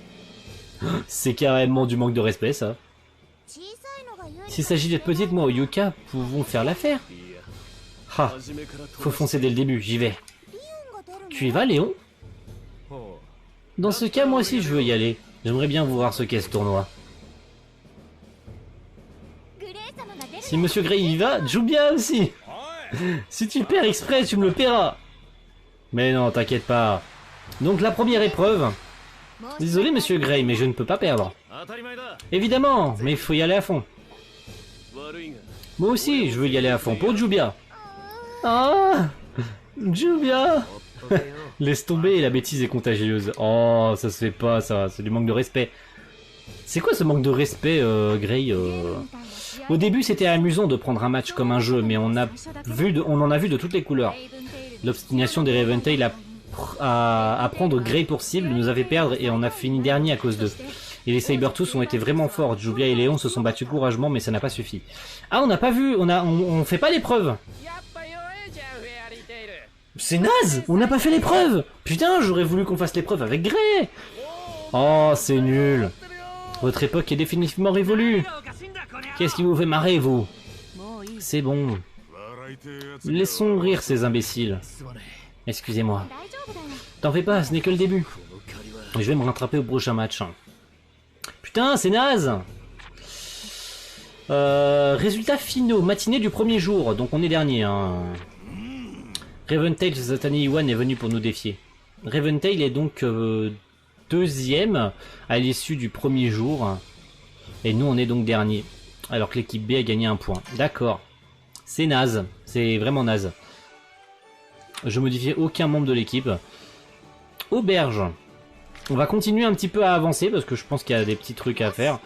C'est carrément du manque de respect ça. S'il s'agit d'être petite, moi ou Yuka pouvons faire l'affaire. Ah, faut foncer dès le début, j'y vais. Tu y vas, Léon? Dans ce cas, moi aussi je veux y aller. J'aimerais bien voir ce qu'est ce tournoi. Si Monsieur Grey y va, joue bien aussi. Si tu perds exprès, tu me le paieras. Mais non, t'inquiète pas. Donc la première épreuve. Désolé Monsieur Grey, mais je ne peux pas perdre. Évidemment, mais il faut y aller à fond. Moi aussi, je veux y aller à fond pour Jubia. Ah, Jubia. Laisse tomber, la bêtise est contagieuse. Oh, ça se fait pas, ça. C'est du manque de respect. C'est quoi ce manque de respect, Grey Au début, c'était amusant de prendre un match comme un jeu, mais on en a vu de toutes les couleurs. L'obstination des Raventail à prendre Grey pour cible nous a fait perdre et on a fini dernier à cause d'eux. Et les Sabertooth ont été vraiment forts. Jubia et Léon se sont battus courageusement, mais ça n'a pas suffi. Ah, on n'a pas vu, on fait pas l'épreuve. C'est naze, on n'a pas fait l'épreuve. Putain, j'aurais voulu qu'on fasse l'épreuve avec Grey. Oh, c'est nul. Votre époque est définitivement révolue. Qu'est-ce qui vous fait marrer, vous? C'est bon. Laissons rire ces imbéciles. Excusez-moi. T'en fais pas, ce n'est que le début. Je vais me rattraper au prochain match. Putain, c'est naze. Résultats finaux, matinée du premier jour. Donc on est dernier. Hein. Raventail Zatani Iwan est venu pour nous défier. Raventail est donc deuxième à l'issue du premier jour. Et nous on est donc dernier. Alors que l'équipe B a gagné 1 point. D'accord. C'est naze. C'est vraiment naze. Je modifiais aucun membre de l'équipe. Auberge. On va continuer un petit peu à avancer parce que je pense qu'il y a des petits trucs à faire.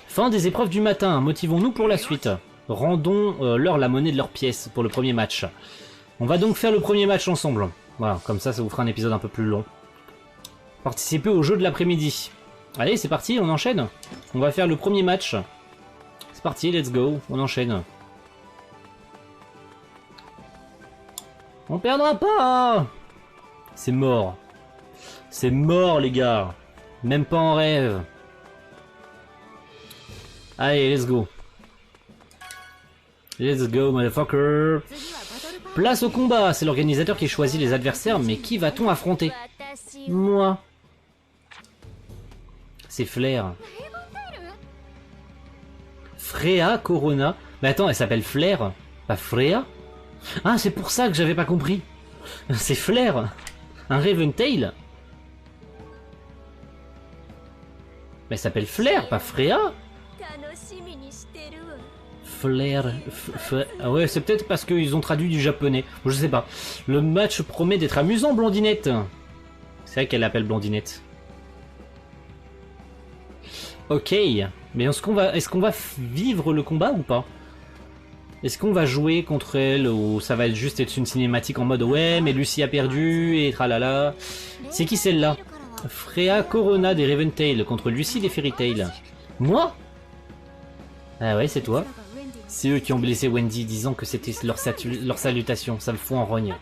Fin des épreuves du matin. Motivons-nous pour la suite. Rendons leur la monnaie de leurs pièces pour le premier match. On va donc faire le premier match ensemble. Voilà, comme ça vous fera un épisode un peu plus long. Participez au jeu de l'après-midi. Allez, c'est parti, on enchaîne. On va faire le premier match. C'est parti, let's go, on enchaîne. On perdra pas. C'est mort. C'est mort, les gars. Même pas en rêve. Allez, let's go. Let's go, motherfucker. Place au combat. C'est l'organisateur qui choisit les adversaires, mais qui va-t-on affronter? Moi. C'est Flair. Freya Corona. Mais attends, elle s'appelle Flair, pas Freya? Ah, c'est pour ça que j'avais pas compris. C'est Flair. Un Raventail. Mais elle s'appelle Flair, pas Freya. Flair. Ah ouais, c'est peut-être parce qu'ils ont traduit du japonais. Je sais pas. Le match promet d'être amusant, Blondinette. C'est vrai qu'elle l'appelle Blondinette. Ok. Mais est-ce qu'on va vivre le combat ou pas? Est-ce qu'on va jouer contre elle ou ça va juste être une cinématique en mode ouais mais Lucie a perdu et tralala. C'est qui celle-là? Freya Corona des Raventail contre Lucie des Fairy Tail. Moi? Ah ouais, c'est toi. C'est eux qui ont blessé Wendy disant que c'était leur salutation. Ça me fout en rogne.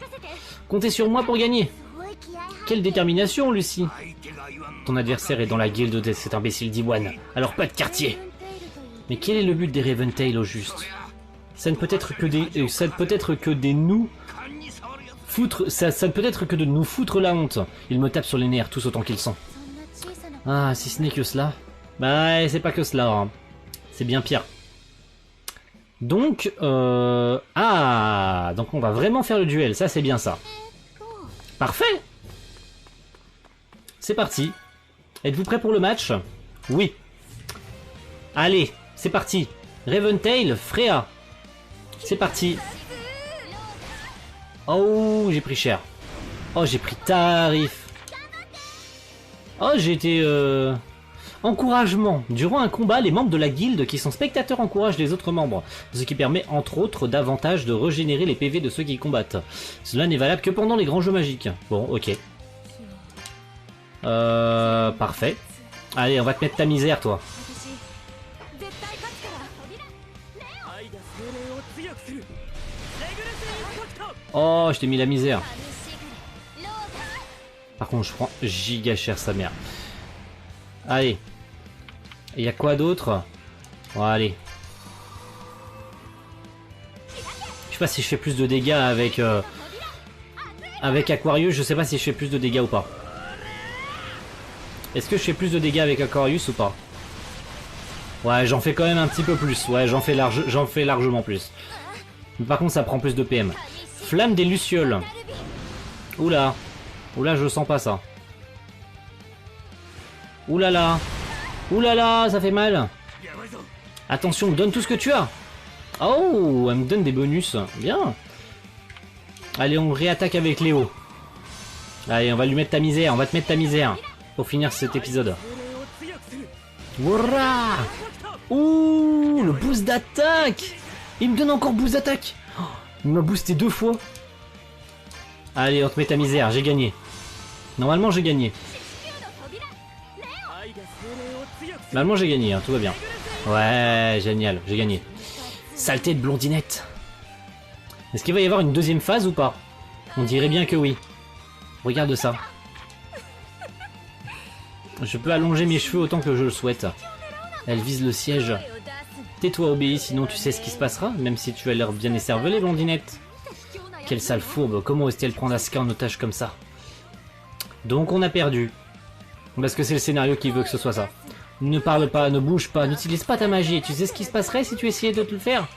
Comptez sur moi pour gagner. Quelle détermination, Lucie. Ton adversaire est dans la guilde de cet imbécile d'Iwan. Alors pas de quartier. Mais quel est le but des Raventail au juste? Ça ne peut être que des... ça ne peut être que des nous... Foutre... Ça ne peut être que de nous foutre la honte. Ils me tapent sur les nerfs tous autant qu'ils sont. Ah, si ce n'est que cela. Bah, c'est pas que cela. Hein. C'est bien pire. Donc, ah, donc on va vraiment faire le duel. Ça, c'est bien ça. Parfait. C'est parti. Êtes-vous prêts pour le match? Oui. Allez, c'est parti. Raventail, Freya. C'est parti. Oh, j'ai pris cher. Oh, j'ai pris tarif. Oh, j'ai été... Encouragement. Durant un combat, les membres de la guilde qui sont spectateurs encouragent les autres membres, ce qui permet entre autres davantage de régénérer les PV de ceux qui combattent. Cela n'est valable que pendant les grands jeux magiques. Bon, ok. Parfait. Allez, on va te mettre ta misère, toi. Oh, je t'ai mis la misère. Par contre, je prends giga cher sa mère. Allez. Il y a quoi d'autre? Bon, allez. Je sais pas si je fais plus de dégâts avec... avec Aquarius, je sais pas si je fais plus de dégâts ou pas. Est-ce que je fais plus de dégâts avec Aquarius ou pas? Ouais, j'en fais quand même un petit peu plus. Ouais, j'en fais largement plus. Mais par contre, ça prend plus de PM. Flamme des Lucioles. Oula. Oula, je sens pas ça. Oulala. Oulala, ça fait mal. Attention, donne tout ce que tu as. Oh, elle me donne des bonus. Bien. Allez, on réattaque avec Léo. Allez, on va lui mettre ta misère. On va te mettre ta misère. Pour finir cet épisode. Wouah. Ouh, le boost d'attaque. Il me donne encore boost d'attaque. Oh, il m'a boosté 2 fois. Allez, on te met ta misère. J'ai gagné. Normalement, j'ai gagné. Normalement, j'ai gagné. Hein, tout va bien. Ouais, génial. J'ai gagné. Saleté de blondinette. Est-ce qu'il va y avoir une deuxième phase ou pas? On dirait bien que oui. Regarde ça. Je peux allonger mes cheveux autant que je le souhaite. Elle vise le siège. Tais-toi, obéis, sinon tu sais ce qui se passera, même si tu as l'air bien écervelée, blondinette. Quelle sale fourbe, comment ose-t-elle prendre Asuka en otage comme ça? Donc on a perdu. Parce que c'est le scénario qui veut que ce soit ça. Ne parle pas, ne bouge pas, n'utilise pas ta magie. Tu sais ce qui se passerait si tu essayais de te le faire?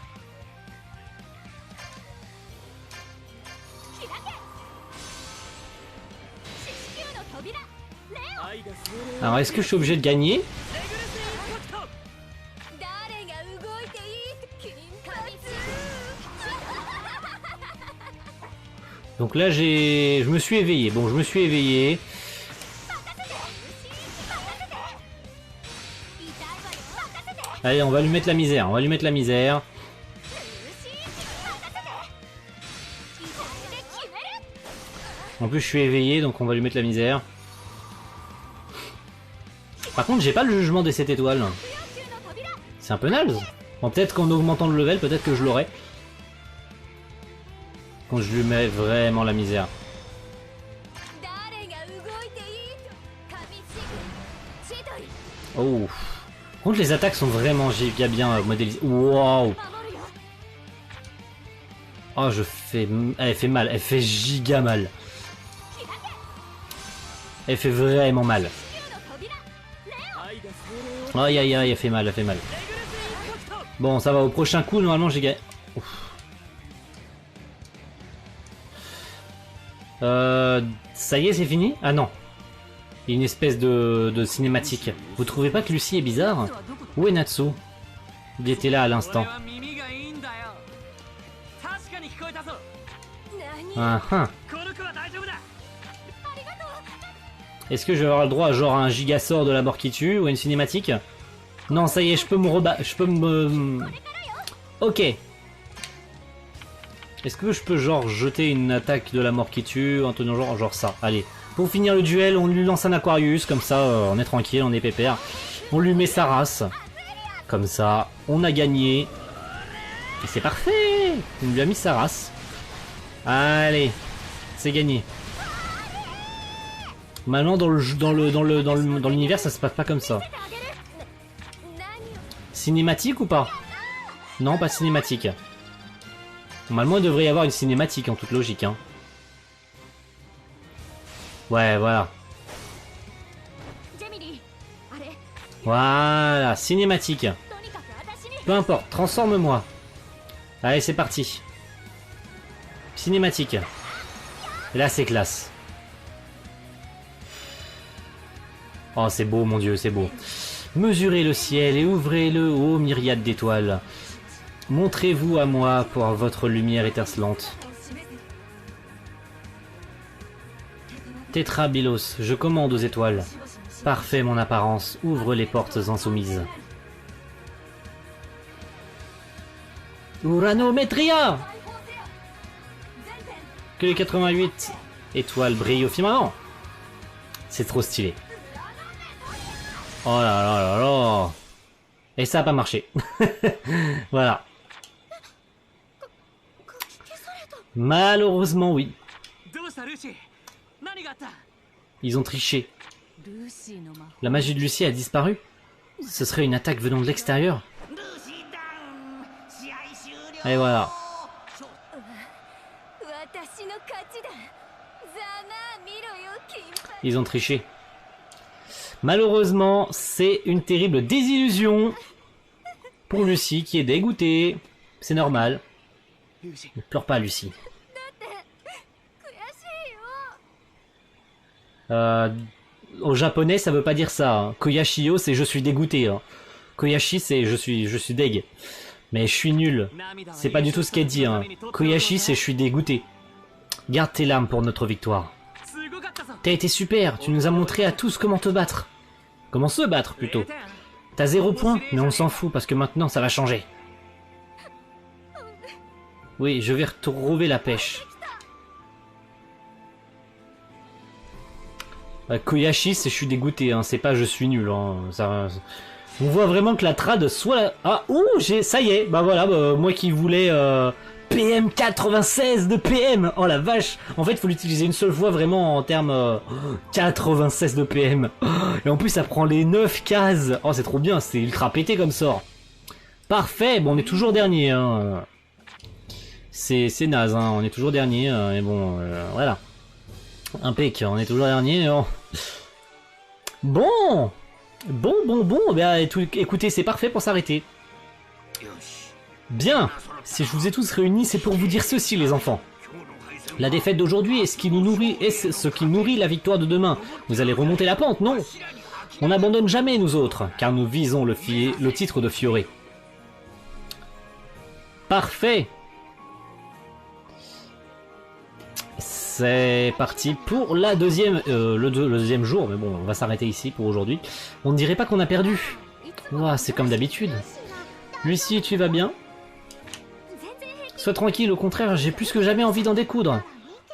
Alors est-ce que je suis obligé de gagner? Donc là je me suis éveillé. Bon, je me suis éveillé. Allez, on va lui mettre la misère. On va lui mettre la misère. En plus, je suis éveillé, donc on va lui mettre la misère. Par contre, j'ai pas le jugement des 7 étoiles. C'est un peu naze. Bon, peut-être qu'en augmentant le level, peut-être que je l'aurai. Quand je lui mets vraiment la misère. Oh. Par contre, les attaques sont vraiment giga bien modélisées. Wow. Oh, je fais... Elle fait mal. Elle fait giga mal. Elle fait vraiment mal. Aïe aïe aïe, elle fait mal, elle fait mal. Bon, ça va, au prochain coup, normalement j'ai gagné. Ça y est, c'est fini? Ah non. Il y a une espèce de cinématique. Vous trouvez pas que Lucie est bizarre? Où est Natsu? Il était là à l'instant. Ah ah. Est-ce que je vais avoir le droit à genre un gigasort de la mort qui tue ou à une cinématique? Non, ça y est, je peux me rebattre. Je peux me... Ok. Est-ce que je peux genre jeter une attaque de la mort qui tue en tenant genre ça? Allez. Pour finir le duel, on lui lance un Aquarius, comme ça on est tranquille, on est pépère. On lui met sa race. Comme ça, on a gagné. Et c'est parfait! On lui a mis sa race. Allez, c'est gagné. Maintenant dans l'univers ça se passe pas comme ça. Cinématique ou pas? Non, pas cinématique. Normalement il devrait y avoir une cinématique en toute logique hein. Ouais voilà. Voilà, cinématique. Peu importe, transforme-moi. Allez c'est parti. Cinématique. Et là c'est classe. Oh, c'est beau, mon Dieu, c'est beau. Mesurez le ciel et ouvrez-le aux myriades d'étoiles. Montrez-vous à moi pour votre lumière étincelante. Tétrabilos, je commande aux étoiles. Parfait mon apparence, ouvre les portes insoumises. Uranometria! Que les 88 étoiles brillent au firmament. C'est trop stylé. Oh là là là là. Et ça a pas marché. Voilà. Malheureusement oui. Ils ont triché. La magie de Lucie a disparu. Ce serait une attaque venant de l'extérieur. Et voilà. Ils ont triché. Malheureusement, c'est une terrible désillusion pour Lucie qui est dégoûtée. C'est normal. Ne pleure pas, Lucie. Au japonais, ça veut pas dire ça. Hein. Koyashio, c'est je suis dégoûté. Hein. Koyashi, c'est je suis deg. Mais je suis nul. C'est pas du tout ce qu'elle dit. Hein. Koyashi, c'est je suis dégoûté. Garde tes larmes pour notre victoire. T'as été super, tu nous as montré à tous comment te battre. Comment se battre, plutôt. T'as 0 point, mais on s'en fout, parce que maintenant, ça va changer. Oui, je vais retrouver la pêche. Koyashi, c'est je suis dégoûté, hein. C'est pas je suis nul. Hein. Ça, on voit vraiment que la trad soit... Ah, ouh, ça y est, bah voilà, moi qui voulais... PM 96 de PM. Oh la vache. En fait il faut l'utiliser une seule fois vraiment en termes 96 de PM. Et en plus ça prend les 9 cases. Oh c'est trop bien, c'est ultra pété comme sort. Parfait, bon on est toujours dernier hein. C'est naze hein. On est toujours dernier mais bon voilà. Impec, on est toujours dernier Bon. Bon, bah écoutez c'est parfait pour s'arrêter. Bien. Si je vous ai tous réunis, c'est pour vous dire ceci, les enfants. La défaite d'aujourd'hui est ce qui nous nourrit, ce qui nourrit la victoire de demain. Vous allez remonter la pente, non? On n'abandonne jamais, nous autres, car nous visons le titre de Fioré. Parfait. C'est parti pour la deuxième, le deuxième jour, mais bon, on va s'arrêter ici pour aujourd'hui. On ne dirait pas qu'on a perdu. Ouah, c'est comme d'habitude. Lucie, tu vas bien? Sois tranquille, au contraire, j'ai plus que jamais envie d'en découdre.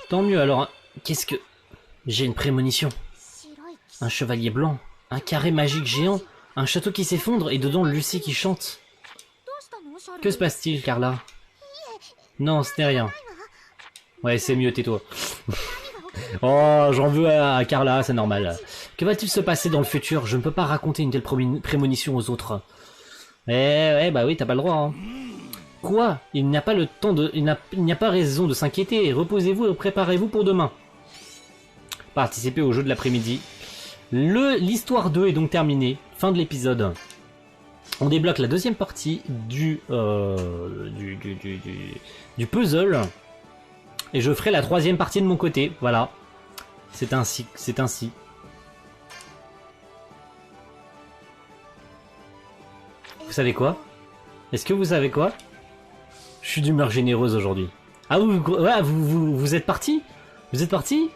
Tant mieux, alors, qu'est-ce que... J'ai une prémonition. Un chevalier blanc, un carré magique géant, un château qui s'effondre et dedans Lucie qui chante. Que se passe-t-il, Carla? Non, ce n'est rien. Ouais, c'est mieux, tais-toi. Oh, j'en veux à Carla, c'est normal. Que va-t-il se passer dans le futur? Je ne peux pas raconter une telle prémonition aux autres. Ouais, bah oui, t'as pas le droit, hein. Quoi? Il n'y a pas le temps de... Il n'y a pas raison de s'inquiéter. Reposez-vous et préparez-vous pour demain. Participez au jeu de l'après-midi. L'histoire 2 est donc terminée. Fin de l'épisode. On débloque la deuxième partie du puzzle. Et je ferai la troisième partie de mon côté. Voilà. C'est ainsi. C'est ainsi. Vous savez quoi? Est-ce que vous savez quoi? Je suis d'humeur généreuse aujourd'hui. Ah, vous êtes parti? Vous êtes parti?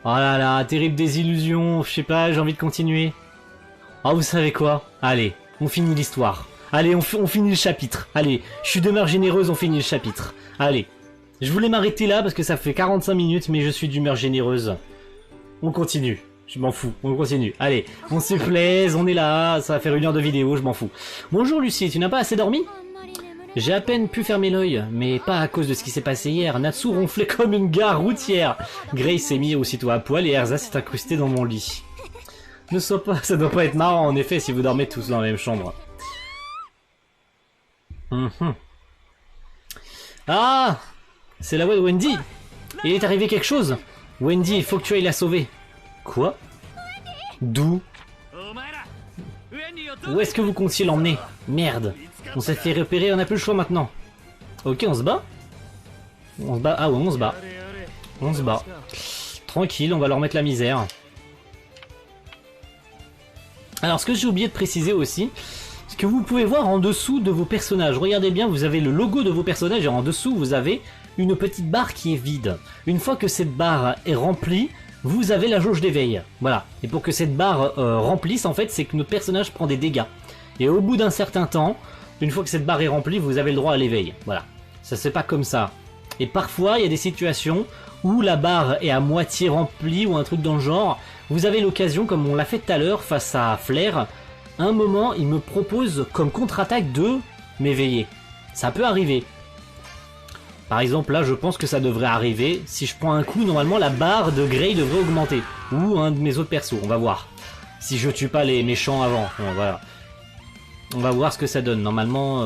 Oh là là, terrible désillusion. Je sais pas, j'ai envie de continuer. Oh, vous savez quoi? Allez, on finit l'histoire. Allez, on finit le chapitre. Allez, je suis d'humeur généreuse, on finit le chapitre. Allez. Je voulais m'arrêter là parce que ça fait 45 minutes, mais je suis d'humeur généreuse. On continue. Je m'en fous, on continue. Allez, on se plaise, on est là, ça va faire 1 heure de vidéo, je m'en fous. Bonjour Lucie, tu n'as pas assez dormi? J'ai à peine pu fermer l'œil, mais pas à cause de ce qui s'est passé hier. Natsu ronflait comme une gare routière. Grace s'est mis aussitôt à poil et Erza s'est incrustée dans mon lit. Ne sois pas, ça doit pas être marrant en effet si vous dormez tous dans la même chambre. Ah, c'est la voix de Wendy. Il est arrivé quelque chose. Wendy, il faut que tu ailles la sauver. Quoi? D'où? Où est-ce que vous comptiez l'emmener? Merde. On s'est fait repérer, on n'a plus le choix maintenant. Ok, on se bat? On se bat. Ah ouais, on se bat. On se bat. Tranquille, on va leur mettre la misère. Alors, ce que j'ai oublié de préciser aussi, c'est que vous pouvez voir en dessous de vos personnages. Regardez bien, vous avez le logo de vos personnages et en dessous, vous avez une petite barre qui est vide. Une fois que cette barre est remplie, vous avez la jauge d'éveil. Voilà. Et pour que cette barre remplisse, en fait, c'est que notre personnage prend des dégâts. Et au bout d'un certain temps, une fois que cette barre est remplie, vous avez le droit à l'éveil. Voilà. Ça se fait pas comme ça. Et parfois, il y a des situations où la barre est à moitié remplie ou un truc dans le genre. Vous avez l'occasion, comme on l'a fait tout à l'heure face à Flair, à un moment, il me propose comme contre-attaque de m'éveiller. Ça peut arriver. Par exemple, là, je pense que ça devrait arriver. Si je prends un coup, normalement, la barre de Grey devrait augmenter. Ou un de mes autres persos, on va voir. Si je tue pas les méchants avant. Bon, voilà. On va voir ce que ça donne. Normalement,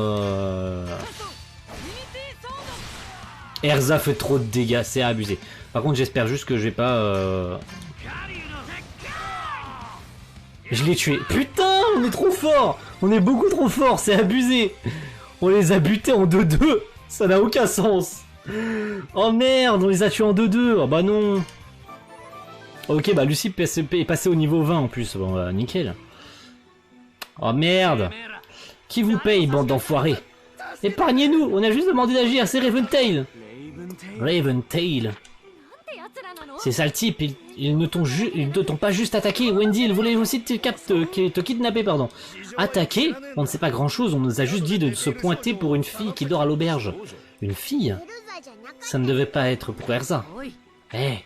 Erza fait trop de dégâts, c'est abusé. Par contre, j'espère juste que je vais pas... Je l'ai tué. Putain, on est trop fort. On est beaucoup trop fort, c'est abusé. On les a butés en 2-2. Ça n'a aucun sens. Oh merde, on les a tués en 2-2. Oh bah non. Ok, bah Lucie est passée au niveau 20 en plus. Bon, bah, nickel. Oh merde. Qui vous paye, bande d'enfoirés? Épargnez-nous, on a juste demandé d'agir, c'est Raventail. Raventail. C'est ça le type, ils ne t'ont pas juste attaqué. Wendy, il voulait aussi te kidnapper, pardon. Attaquer? On ne sait pas grand chose, on nous a juste dit de se pointer pour une fille qui dort à l'auberge. Une fille? Ça ne devait pas être pour Erza. Eh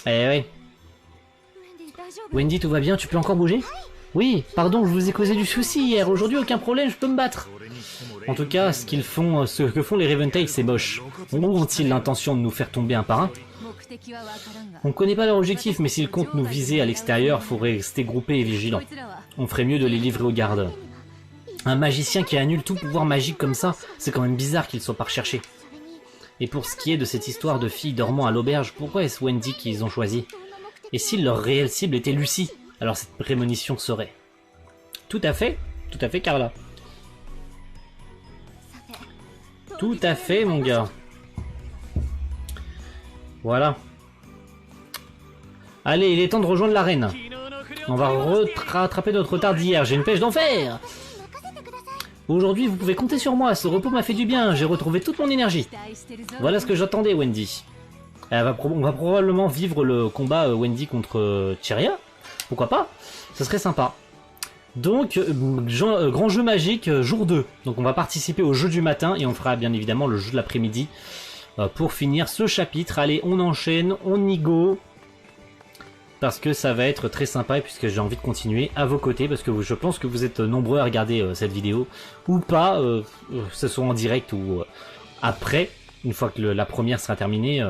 ouais. Wendy, tout va bien, tu peux encore bouger? Oui, pardon, je vous ai causé du souci hier. Aujourd'hui, aucun problème, je peux me battre. En tout cas, ce que font les Raventail, c'est moche. Ont-ils l'intention de nous faire tomber un par un? On ne connaît pas leur objectif, mais s'ils comptent nous viser à l'extérieur, faudrait rester groupés et vigilants. On ferait mieux de les livrer aux gardes. Un magicien qui annule tout pouvoir magique comme ça, c'est quand même bizarre qu'il soit pas recherché. Et pour ce qui est de cette histoire de filles dormant à l'auberge, pourquoi est-ce Wendy qu'ils ont choisi? Et si leur réelle cible était Lucie? Alors cette prémonition serait... Tout à fait, Carla. Tout à fait, mon gars. Voilà. Allez, il est temps de rejoindre l'arène. On va rattraper notre retard d'hier. J'ai une pêche d'enfer. Aujourd'hui, vous pouvez compter sur moi. Ce repos m'a fait du bien. J'ai retrouvé toute mon énergie. Voilà ce que j'attendais, Wendy. On va probablement vivre le combat Wendy contre Cheria. Pourquoi pas? Ce serait sympa. Donc, grand jeu magique, jour 2. Donc on va participer au jeu du matin et on fera bien évidemment le jeu de l'après-midi pour finir ce chapitre. Allez, on enchaîne, on y go. Parce que ça va être très sympa et puisque j'ai envie de continuer à vos côtés. Parce que je pense que vous êtes nombreux à regarder cette vidéo. Ou pas, que ce soit en direct ou après. une fois que la première sera terminée,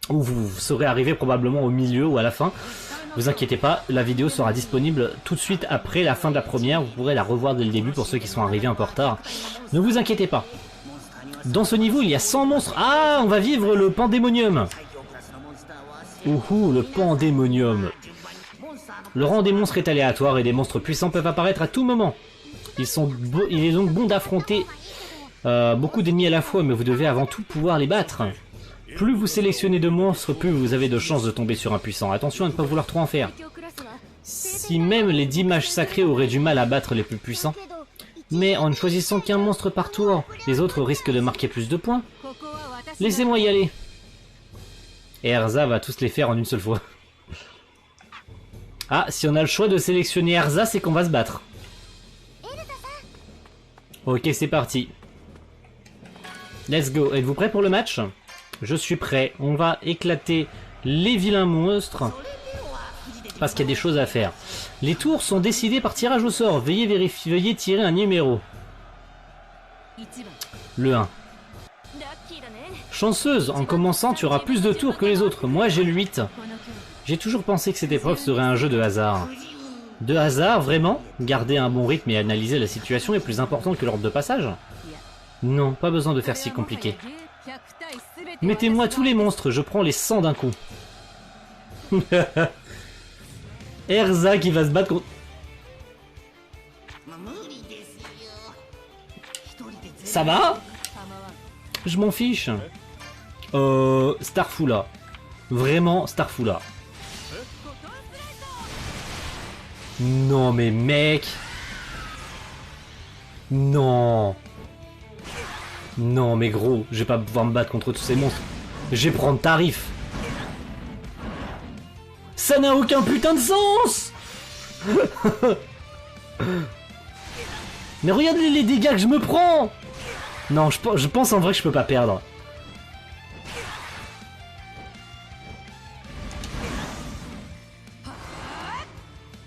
ou vous serez arrivé probablement au milieu ou à la fin. Vous inquiétez pas, la vidéo sera disponible tout de suite après la fin de la première. Vous pourrez la revoir dès le début pour ceux qui sont arrivés un peu en retard. Ne vous inquiétez pas. Dans ce niveau, il y a 100 monstres. Ah, on va vivre le pandémonium. Ouhou, le pandémonium. Le rang des monstres est aléatoire et des monstres puissants peuvent apparaître à tout moment. Il est donc bon d'affronter beaucoup d'ennemis à la fois, mais vous devez avant tout pouvoir les battre. Plus vous sélectionnez de monstres, plus vous avez de chances de tomber sur un puissant. Attention à ne pas vouloir trop en faire. Si même les 10 mages sacrés auraient du mal à battre les plus puissants, mais en ne choisissant qu'un monstre par tour, les autres risquent de marquer plus de points. Laissez-moi y aller. Et Erza va tous les faire en une seule fois. Ah, si on a le choix de sélectionner Erza, c'est qu'on va se battre. Ok, c'est parti. Let's go. Êtes-vous prêts pour le match? Je suis prêt. On va éclater les vilains monstres. Parce qu'il y a des choses à faire. Les tours sont décidés par tirage au sort. Veuillez tirer un numéro. Le 1. Chanceuse, en commençant, tu auras plus de tours que les autres. Moi, j'ai le 8. J'ai toujours pensé que cette épreuve serait un jeu de hasard. De hasard, vraiment? Garder un bon rythme et analyser la situation est plus important que l'ordre de passage? Non, pas besoin de faire si compliqué. Mettez-moi tous les monstres, je prends les 100 d'un coup. Erza qui va se battre contre... Ça va? Je m'en fiche. Starfoula. Vraiment Starfoula. Non mais mec. Non. Non mais gros, je vais pas pouvoir me battre contre tous ces monstres. Je vais prendre tarif. Ça n'a aucun putain de sens. Mais regardez les dégâts que je me prends. Non, je pense en vrai que je peux pas perdre.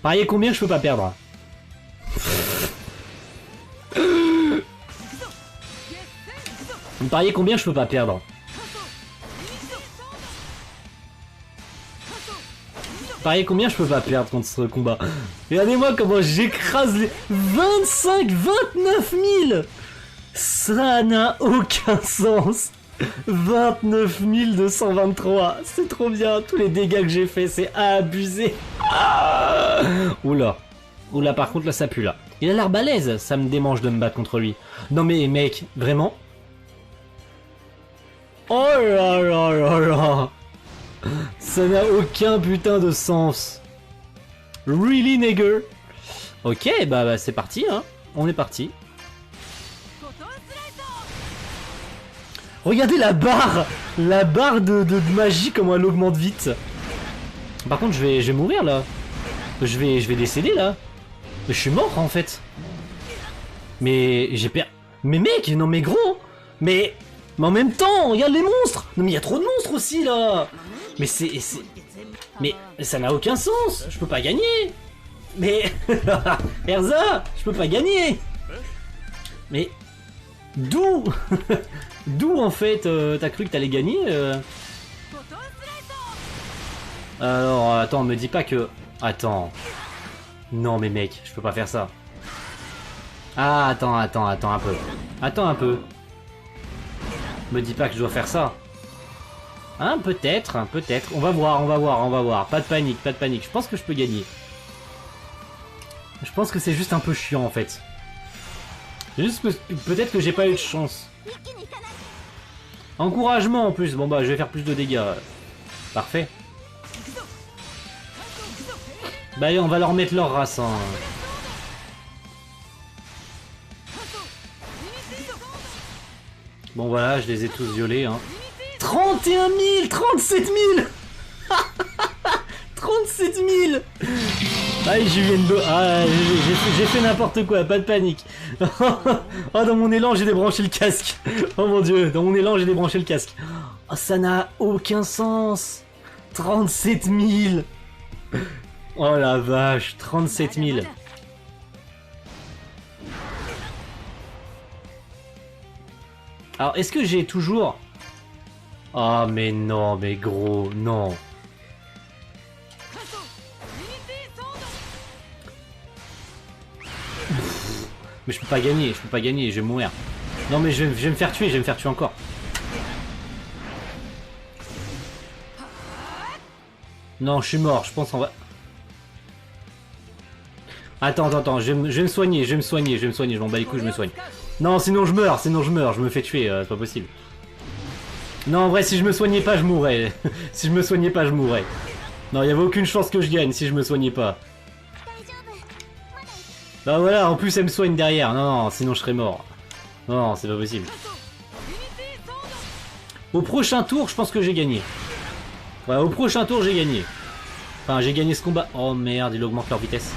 Pariez combien je peux pas perdre. Vous pariez combien je peux pas perdre. Pariez combien je peux pas perdre contre ce combat. Regardez-moi comment j'écrase les 25, 29 000. Ça n'a aucun sens. 29 223. C'est trop bien. Tous les dégâts que j'ai fait, c'est abusé. Ah, oula. Oula, par contre, là, ça pue, là. Il a l'air balèze. Ça me démange de me battre contre lui. Non, mais mec, vraiment. Oh là là là là. Ça n'a aucun putain de sens. Really, nigger. Ok, bah c'est parti, hein. On est parti. Regardez la barre de magie, comment elle augmente vite. Par contre, je vais mourir, là. Je vais décéder, là. Je suis mort, en fait. Mais j'ai perdu... Mais mec, non mais gros. Mais en même temps, regarde les monstres. Non mais il y a trop de monstres aussi, là. Mais mais ça n'a aucun sens. Je peux pas gagner. Mais... Erza, je peux pas gagner. Mais... D'où D'où en fait t'as cru que t'allais gagner Alors attends, me dis pas que... Attends. Non mais mec, je peux pas faire ça. Ah attends un peu. Attends un peu. Me dis pas que je dois faire ça. Hein, peut-être. On va voir. Pas de panique. Je pense que je peux gagner. Je pense que c'est juste un peu chiant en fait. Juste que peut-être que j'ai pas eu de chance. Encouragement en plus. Bon bah je vais faire plus de dégâts. Parfait. Bah allez, on va leur mettre leur race. Hein. Bon voilà, je les ai tous violés. Hein. 31 000, 37 000 37 000. Ah, j'ai eu une j'ai fait n'importe quoi, pas de panique. Oh, dans mon élan, j'ai débranché le casque. Oh mon dieu, dans mon élan, j'ai débranché le casque. Oh, ça n'a aucun sens. 37 000. Oh la vache, 37 000. Alors, est-ce que j'ai toujours... Oh, mais non, mais gros, non. Mais je peux pas gagner, je vais mourir. Non mais je vais me faire tuer, encore. Non, je suis mort, je pense en vrai. Attends, je vais me soigner, je m'en bats les couilles, je me soigne. Non, sinon je meurs, je me fais tuer, c'est pas possible. Non, en vrai, si je me soignais pas, je mourrais. Si je me soignais pas, je mourrais. Non, il y avait aucune chance que je gagne si je me soignais pas. Bah voilà, en plus elle me soigne derrière. Non, sinon je serais mort. Non, c'est pas possible. Au prochain tour, je pense que j'ai gagné. Ouais, au prochain tour, j'ai gagné. Enfin, j'ai gagné ce combat. Oh merde, il augmente leur vitesse.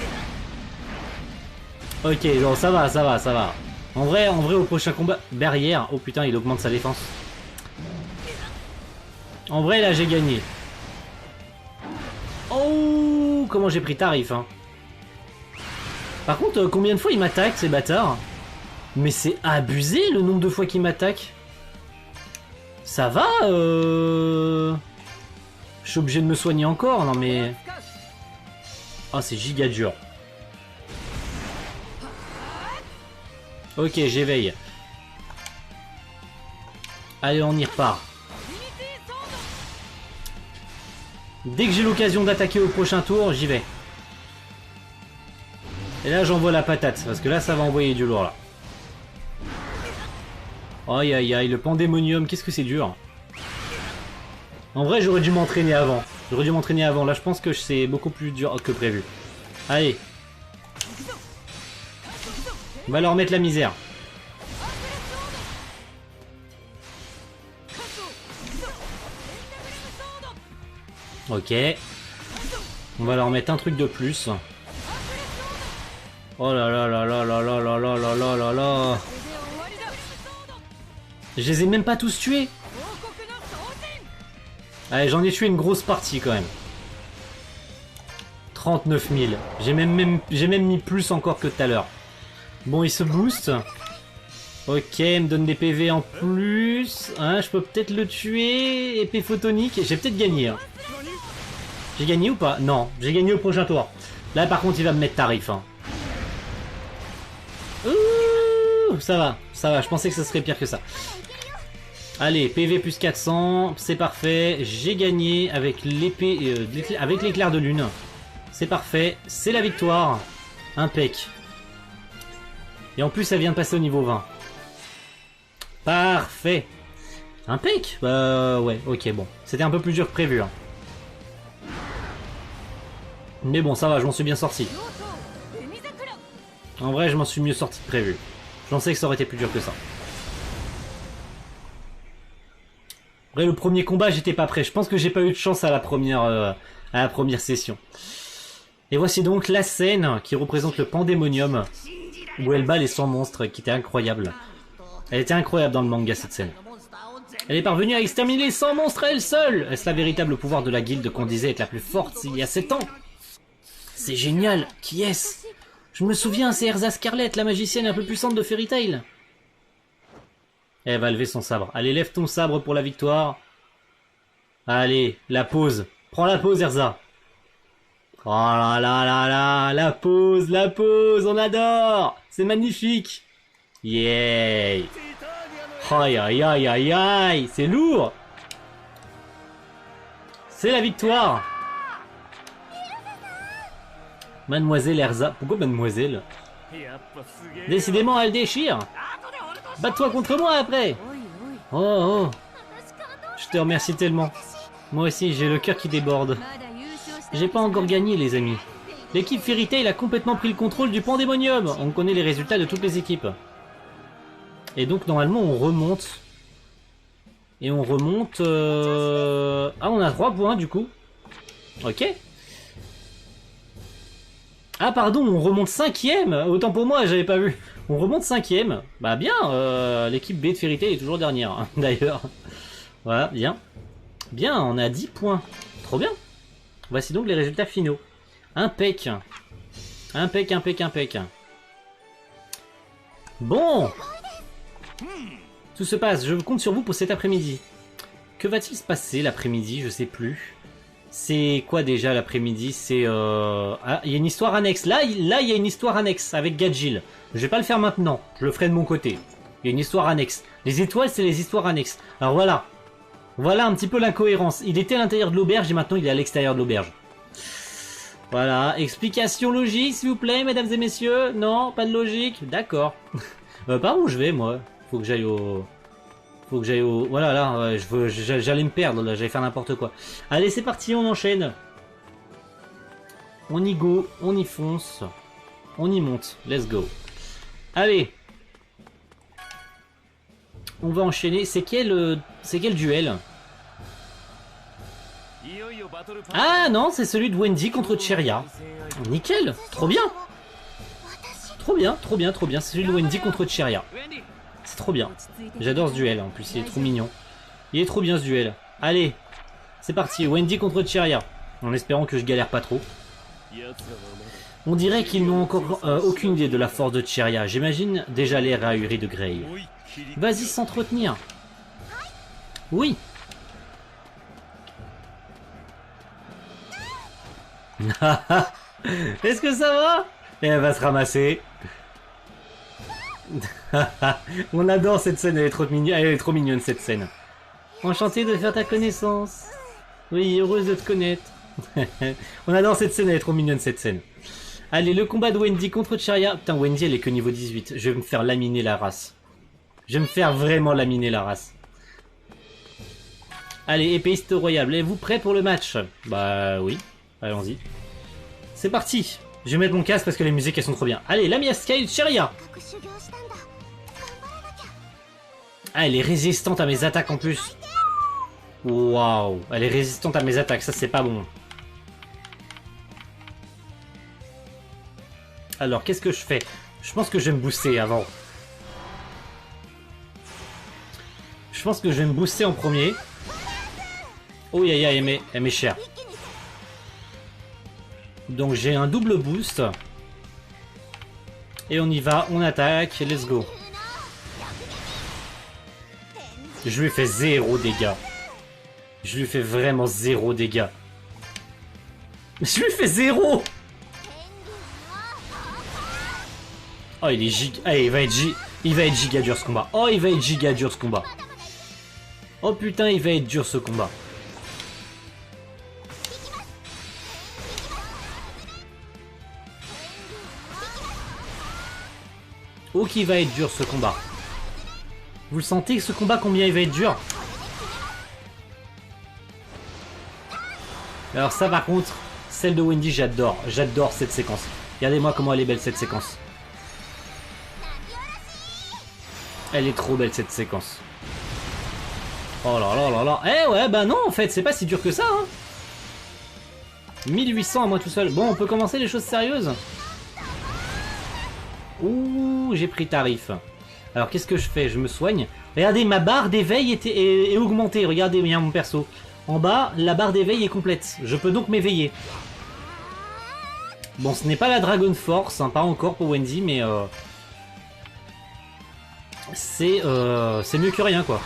Ok, non, ça va. En vrai, au prochain combat, barrière. Oh putain, il augmente sa défense. En vrai, là, j'ai gagné. Oh, comment j'ai pris tarif, hein. Par contre, combien de fois ils m'attaquent, ces bâtards? Mais c'est abusé, le nombre de fois qu'ils m'attaquent. Ça va, Je suis obligé de me soigner encore, non mais... Oh, c'est giga dur. Ok, j'éveille. Allez, on y repart. Dès que j'ai l'occasion d'attaquer au prochain tour, j'y vais. Et là, j'envoie la patate, parce que là, ça va envoyer du lourd, là. Aïe, aïe, aïe, le pandémonium, qu'est-ce que c'est dur. En vrai, j'aurais dû m'entraîner avant. Là, je pense que c'est beaucoup plus dur que prévu. Allez. On va leur mettre la misère. Ok. On va leur mettre un truc de plus. Oh là là là là là là là là là là là là. Je les ai même pas tous tués. Allez, j'en ai tué une grosse partie quand même. 39 000. J'ai même mis plus encore que tout à l'heure. Bon, il se booste. Ok, il me donne des PV en plus. Hein, je peux peut-être le tuer. Épée photonique. J'ai peut-être gagné. Hein. J'ai gagné ou pas? Non, j'ai gagné au prochain tour. Là, par contre, il va me mettre tarif. Hein. Ouh, ça va. Je pensais que ça serait pire que ça. Allez, PV plus 400, c'est parfait. J'ai gagné avec l'épée, avec l'éclair de lune. C'est parfait, c'est la victoire. Impec. Et en plus, ça vient de passer au niveau 20. Parfait. Impec. Ouais, ok, bon. C'était un peu plus dur que prévu. Hein. Mais bon, ça va, je m'en suis bien sorti. En vrai, je m'en suis mieux sorti que prévu. Je pensais que ça aurait été plus dur que ça. Après, le premier combat, j'étais pas prêt. Je pense que j'ai pas eu de chance à la première session. Et voici donc la scène qui représente le pandémonium, où elle bat les 100 monstres, qui était incroyable. Elle était incroyable dans le manga, cette scène. Elle est parvenue à exterminer les 100 monstres à elle seule. Est-ce la véritable pouvoir de la guilde qu'on disait être la plus forte il y a 7 ans? C'est génial. Qui est-ce? Je me souviens, c'est Erza Scarlet, la magicienne un peu puissante de Fairy Tail. Elle va lever son sabre. Allez, lève ton sabre pour la victoire. Allez, la pause. Prends la pause, Erza. Oh là là là là, la pause, on adore. C'est magnifique. Yay. Aïe aïe aïe aïe aïe, c'est lourd. C'est la victoire. Mademoiselle Erza. Pourquoi mademoiselle? Décidément, elle déchire. Bats-toi contre moi après. Oh. Je te remercie tellement. Moi aussi, j'ai le cœur qui déborde. J'ai pas encore gagné, les amis. L'équipe Fairy Tail a complètement pris le contrôle du pandémonium. On connaît les résultats de toutes les équipes. Et donc, normalement, on remonte. Et on remonte... Ah, on a 3 points, du coup. Ok. Ah, pardon, on remonte 5ème. Autant pour moi, j'avais pas vu. On remonte 5ème. Bah, bien. L'équipe B de Fairy Tail est toujours dernière, hein, d'ailleurs. Voilà, bien. Bien, on a 10 points. Trop bien. Voici donc les résultats finaux. Impec. Impec. Bon. Tout se passe, je compte sur vous pour cet après-midi. Que va-t-il se passer l'après-midi? Je sais plus. C'est quoi déjà l'après-midi? C'est ah, il y a une histoire annexe. Là, il y a une histoire annexe avec Gadjil. Je vais pas le faire maintenant. Je le ferai de mon côté. Il y a une histoire annexe. Les étoiles, c'est les histoires annexes. Alors voilà. Voilà un petit peu l'incohérence. Il était à l'intérieur de l'auberge et maintenant il est à l'extérieur de l'auberge. Voilà. Explication logique, s'il vous plaît, mesdames et messieurs. Non, pas de logique. D'accord. Par où je vais, moi? Faut que j'aille au... Voilà, là, j'allais me perdre, là, j'allais faire n'importe quoi. Allez, c'est parti, on enchaîne. On y go, on y fonce. On y monte, let's go. Allez. On va enchaîner. C'est quel duel? Ah non, c'est celui de Wendy contre Cheria. Nickel, trop bien. Trop bien, trop bien, trop bien. C'est celui de Wendy contre Cheria. C'est trop bien. J'adore ce duel, en plus il est trop mignon. Il est trop bien ce duel. Allez, c'est parti, Wendy contre Cheria. En espérant que je galère pas trop. On dirait qu'ils n'ont encore aucune idée de la force de Cheria. J'imagine déjà l'air ahuri de Grey. Vas-y, s'entretenir. Oui. Est-ce que ça va? Et elle va se ramasser. On adore cette scène, elle est trop mignonne cette scène. Enchanté de faire ta connaissance. Oui, heureuse de te connaître. On adore cette scène, elle est trop mignonne cette scène. Allez, le combat de Wendy contre Cheria. Putain, Wendy elle est que niveau 18. Je vais me faire laminer la race. Je vais me faire vraiment laminer la race. Allez, épéiste royale, êtes-vous prêts pour le match? Bah oui, allons-y. C'est parti. Je vais mettre mon casque parce que les musiques elles sont trop bien. Allez, Lamia Sky Cheria. Ah, elle est résistante à mes attaques en plus. Waouh, elle est résistante à mes attaques, ça c'est pas bon. Alors, qu'est-ce que je fais? Je pense que je vais me booster avant. Je pense que je vais me booster en premier. Oh, aïe, aïe, elle m'est chère. Donc j'ai un double boost. Et on y va, on attaque, let's go. Je lui fais 0 dégâts. Je lui fais vraiment 0 dégâts. Je lui fais 0. Oh, il est giga... Ah, il va être giga dur ce combat. Oh, il va être giga dur ce combat. Oh putain, il va être dur ce combat. Oh, qui va être dur ce combat. Vous le sentez ce combat combien il va être dur? Alors ça par contre, celle de Wendy j'adore. J'adore cette séquence. Regardez-moi comment elle est belle cette séquence. Elle est trop belle cette séquence. Oh là là là là. Eh ouais bah non en fait c'est pas si dur que ça hein. 1800 à moi tout seul. Bon on peut commencer les choses sérieuses. Ouh j'ai pris tarif. Alors qu'est-ce que je fais? Je me soigne. Regardez ma barre d'éveil est augmentée. Regardez bien mon perso. En bas la barre d'éveil est complète. Je peux donc m'éveiller. Bon ce n'est pas la Dragon Force hein, pas encore pour Wendy mais c'est mieux que rien quoi.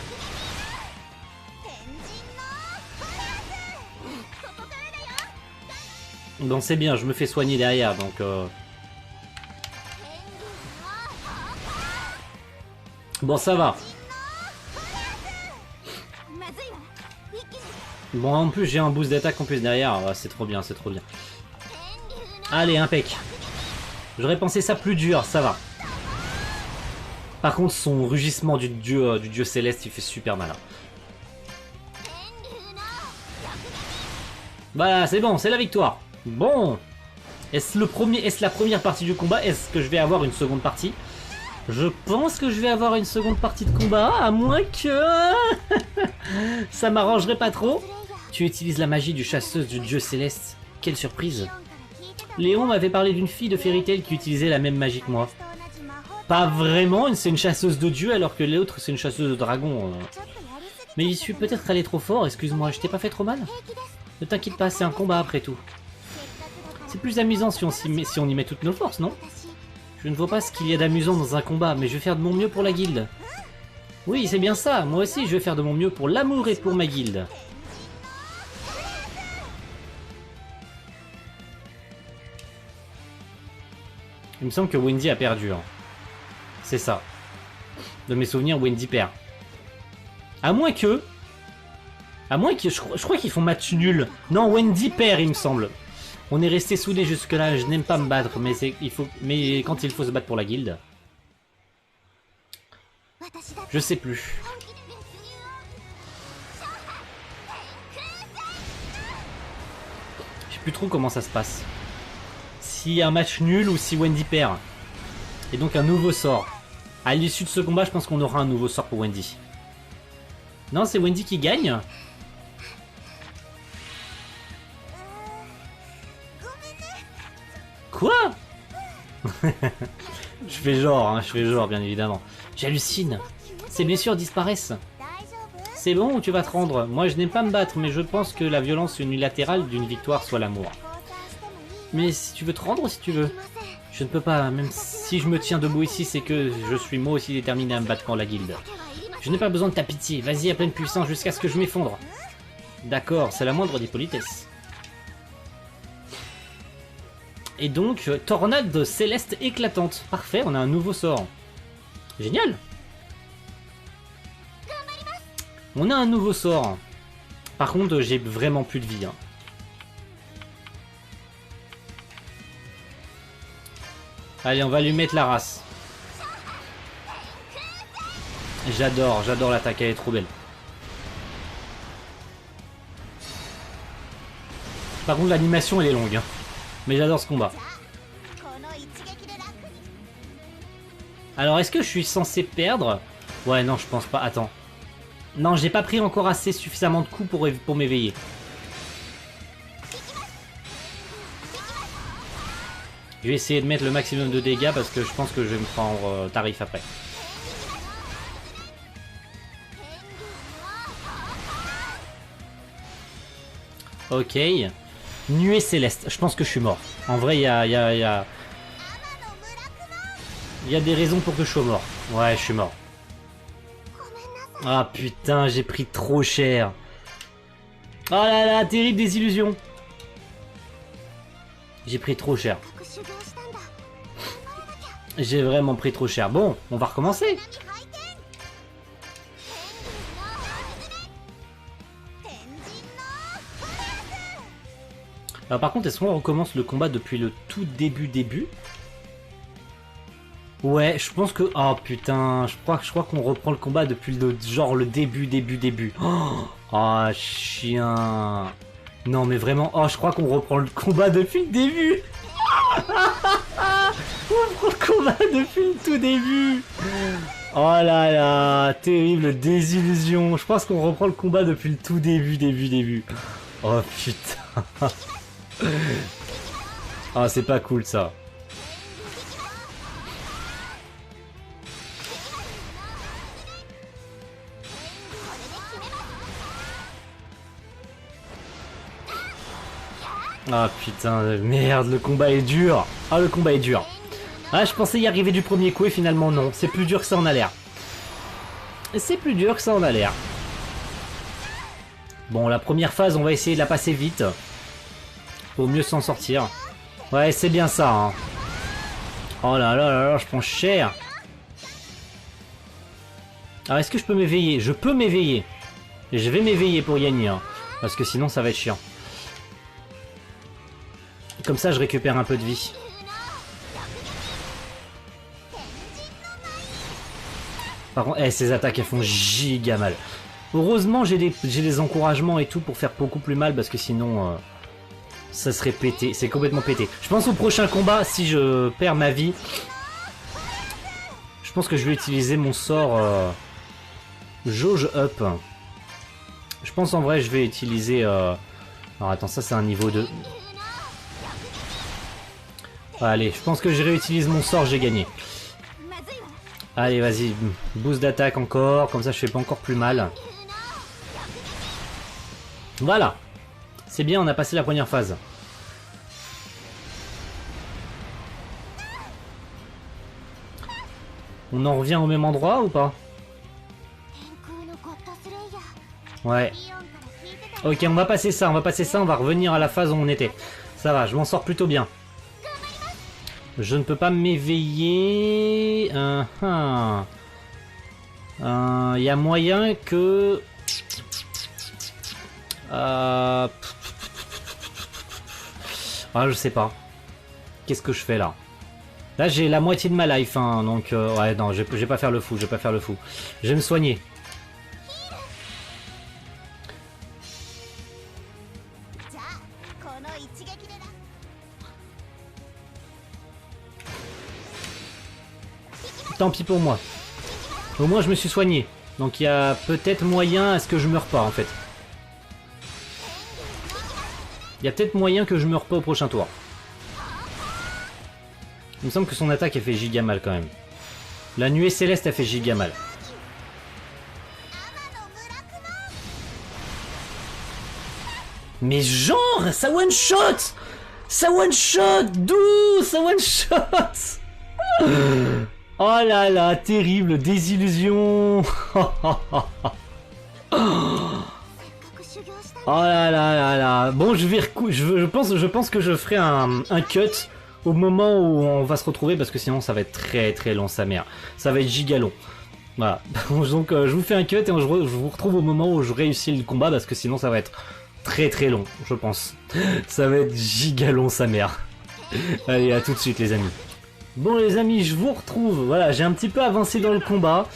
Bon c'est bien, je me fais soigner derrière donc bon ça va. Bon en plus j'ai un boost d'attaque en plus derrière, c'est trop bien, c'est trop bien. Allez impec. J'aurais pensé ça plus dur, ça va. Par contre son rugissement du dieu céleste il fait super mal. Voilà c'est bon, c'est la victoire. Bon. Est-ce la première partie du combat? Est-ce que je vais avoir une seconde partie? Je pense que je vais avoir une seconde partie de combat, à moins que... ça m'arrangerait pas trop. Tu utilises la magie du chasseuse du dieu céleste. Quelle surprise. Léon m'avait parlé d'une fille de Fairy Tail qui utilisait la même magie que moi. Pas vraiment, c'est une chasseuse de dieu alors que l'autre c'est une chasseuse de dragon. Mais il suis peut-être allé trop fort, excuse-moi, je t'ai pas fait trop mal? Ne t'inquiète pas, c'est un combat après tout. C'est plus amusant si on y met toutes nos forces, non? Je ne vois pas ce qu'il y a d'amusant dans un combat, mais je vais faire de mon mieux pour la guilde. Oui, c'est bien ça. Moi aussi, je vais faire de mon mieux pour l'amour et pour ma guilde. Il me semble que Wendy a perdu. Hein. C'est ça. De mes souvenirs, Wendy perd. À moins que... je crois qu'ils font match nul. Non, Wendy perd, il me semble. On est resté soudés jusque-là. Je n'aime pas me battre, mais mais quand il faut se battre pour la guilde... Je sais plus. Je sais plus trop comment ça se passe. S'il y a un match nul ou si Wendy perd. Et donc un nouveau sort. À l'issue de ce combat, je pense qu'on aura un nouveau sort pour Wendy. Non, c'est Wendy qui gagne. Quoi? Je fais genre, bien évidemment. J'hallucine. Ces blessures disparaissent. C'est bon ou tu vas te rendre? Moi, je n'aime pas me battre, mais je pense que la violence unilatérale d'une victoire soit l'amour. Mais si tu veux te rendre, si tu veux. Je ne peux pas, même si je me tiens debout ici, c'est que je suis moi aussi déterminé à me battre contre la guilde. Je n'ai pas besoin de ta pitié, vas-y à pleine puissance jusqu'à ce que je m'effondre. D'accord, c'est la moindre des politesses. Et donc, tornade céleste éclatante. Parfait, on a un nouveau sort. Génial. On a un nouveau sort. Par contre, j'ai vraiment plus de vie. Hein. Allez, on va lui mettre la race. J'adore l'attaque, elle est trop belle. Par contre, l'animation, elle est longue. Hein. Mais j'adore ce combat. Alors, est-ce que je suis censé perdre? Ouais, non, je pense pas. Attends. Non, j'ai pas pris encore assez suffisamment de coups pour m'éveiller. Je vais essayer de mettre le maximum de dégâts parce que je pense que je vais me prendre tarif après. Ok. Nuée céleste. Je pense que je suis mort. En vrai, il y a des raisons pour que je sois mort. Ouais, je suis mort. Ah putain, j'ai pris trop cher. Oh là là, terrible désillusion. J'ai pris trop cher. J'ai vraiment pris trop cher. Bon, on va recommencer. Alors par contre, est-ce qu'on recommence le combat depuis le tout début? Ouais, je pense que... Oh putain, je crois qu'on reprend le combat depuis le début. Oh, chien. Non mais vraiment, oh je crois qu'on reprend le combat depuis le début. On reprend le combat depuis le tout début. Oh là là, terrible désillusion. Je pense qu'on reprend le combat depuis le tout début. Oh putain. Ah, c'est pas cool ça. Ah putain, merde, le combat est dur. Ah, le combat est dur. Ah, je pensais y arriver du premier coup et finalement non. C'est plus dur que ça en a l'air. C'est plus dur que ça en a l'air. Bon, la première phase, on va essayer de la passer vite. Pour mieux s'en sortir. Ouais, c'est bien ça. Hein. Oh là là là là, je prends cher. Alors, est-ce que je peux m'éveiller? Je peux m'éveiller. Je vais m'éveiller pour gagner. Hein, parce que sinon, ça va être chiant. Comme ça, je récupère un peu de vie. Par contre, ces attaques, elles font giga mal. Heureusement, j'ai des encouragements et tout pour faire beaucoup plus mal, parce que sinon, ça serait pété. C'est complètement pété. Je pense au prochain combat, si je perds ma vie, je pense que je vais utiliser mon sort jauge up. Je pense en vrai, je vais utiliser... Alors attends, ça c'est un niveau 2. Allez, je pense que je réutilise mon sort, j'ai gagné. Allez, vas-y, boost d'attaque encore, comme ça je fais pas encore plus mal. Voilà. C'est bien, on a passé la première phase. On en revient au même endroit ou pas? Ouais. Ok, on va passer ça, on va revenir à la phase où on était. Ça va, je m'en sors plutôt bien. Je ne peux pas m'éveiller. Il y a moyen que... Ah, je sais pas. Qu'est-ce que je fais là? Là, j'ai la moitié de ma life, hein, donc... ouais, non, je vais pas faire le fou, je vais pas faire le fou. Je vais me soigner. Tant pis pour moi. Au moins, je me suis soigné. Donc, il y a peut-être moyen à ce que je meure pas, en fait. Il y a peut-être moyen que je meure pas au prochain tour. Il me semble que son attaque, elle fait giga mal, quand même. La nuée céleste, elle fait giga mal. Mais genre, ça one shot! Ça one shot! D'où ça one shot? Oh là là, terrible désillusion. Oh là là là là. Bon, je pense que je ferai un cut au moment où on va se retrouver parce que sinon ça va être très très long, sa mère. Ça va être giga long. Voilà. Donc je vous fais un cut et je vous retrouve au moment où je réussis le combat parce que sinon ça va être très très long, je pense. Ça va être giga long, sa mère. Allez, à tout de suite les amis. Bon les amis, je vous retrouve. Voilà, j'ai un petit peu avancé dans le combat.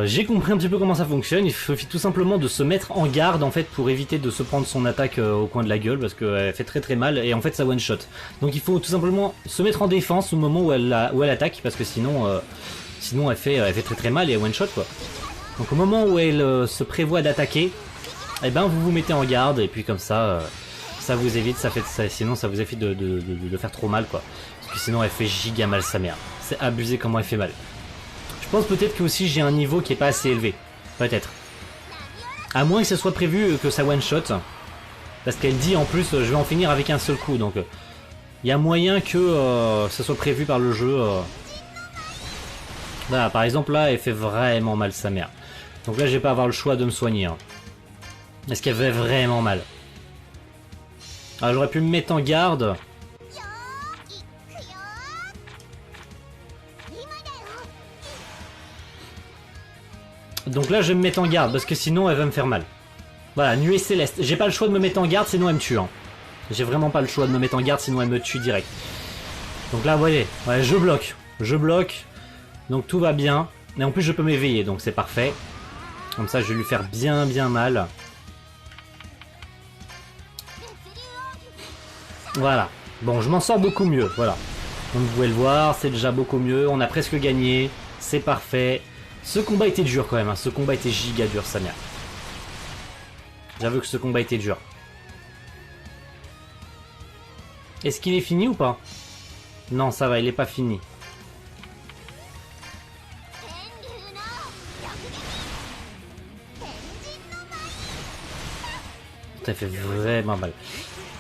J'ai compris un petit peu comment ça fonctionne. Il suffit tout simplement de se mettre en garde en fait pour éviter de se prendre son attaque au coin de la gueule parce qu'elle fait très très mal et en fait ça one shot. Donc il faut tout simplement se mettre en défense au moment où elle attaque parce que sinon elle fait très très mal et elle one shot quoi. Donc au moment où elle se prévoit d'attaquer, eh ben vous vous mettez en garde et puis comme ça ça vous évite, sinon ça vous évite de faire trop mal quoi. Parce que sinon elle fait giga mal sa mère. C'est abusé comment elle fait mal. Je pense peut-être que aussi j'ai un niveau qui est pas assez élevé. Peut-être. À moins que ce soit prévu que ça one shot. Parce qu'elle dit en plus je vais en finir avec un seul coup. Donc il y a moyen que ça soit prévu par le jeu. Voilà, par exemple là elle fait vraiment mal sa mère. Donc là je vais pas avoir le choix de me soigner. Hein. Est-ce qu'elle fait vraiment mal? Alors j'aurais pu me mettre en garde. Donc là je vais me mettre en garde parce que sinon elle va me faire mal. Voilà, nuée céleste. J'ai pas le choix de me mettre en garde sinon elle me tue. Hein. J'ai vraiment pas le choix de me mettre en garde sinon elle me tue direct. Donc là vous voyez, ouais, je bloque. Je bloque. Donc tout va bien. Et en plus je peux m'éveiller donc c'est parfait. Comme ça je vais lui faire bien bien mal. Voilà. Bon je m'en sors beaucoup mieux. Voilà. Donc vous pouvez le voir, c'est déjà beaucoup mieux. On a presque gagné. C'est parfait. Ce combat était dur quand même, hein. Ce combat était giga dur, sa mère. J'avoue que ce combat était dur. Est-ce qu'il est fini ou pas? Non, ça va, il est pas fini. Ça fait vraiment mal.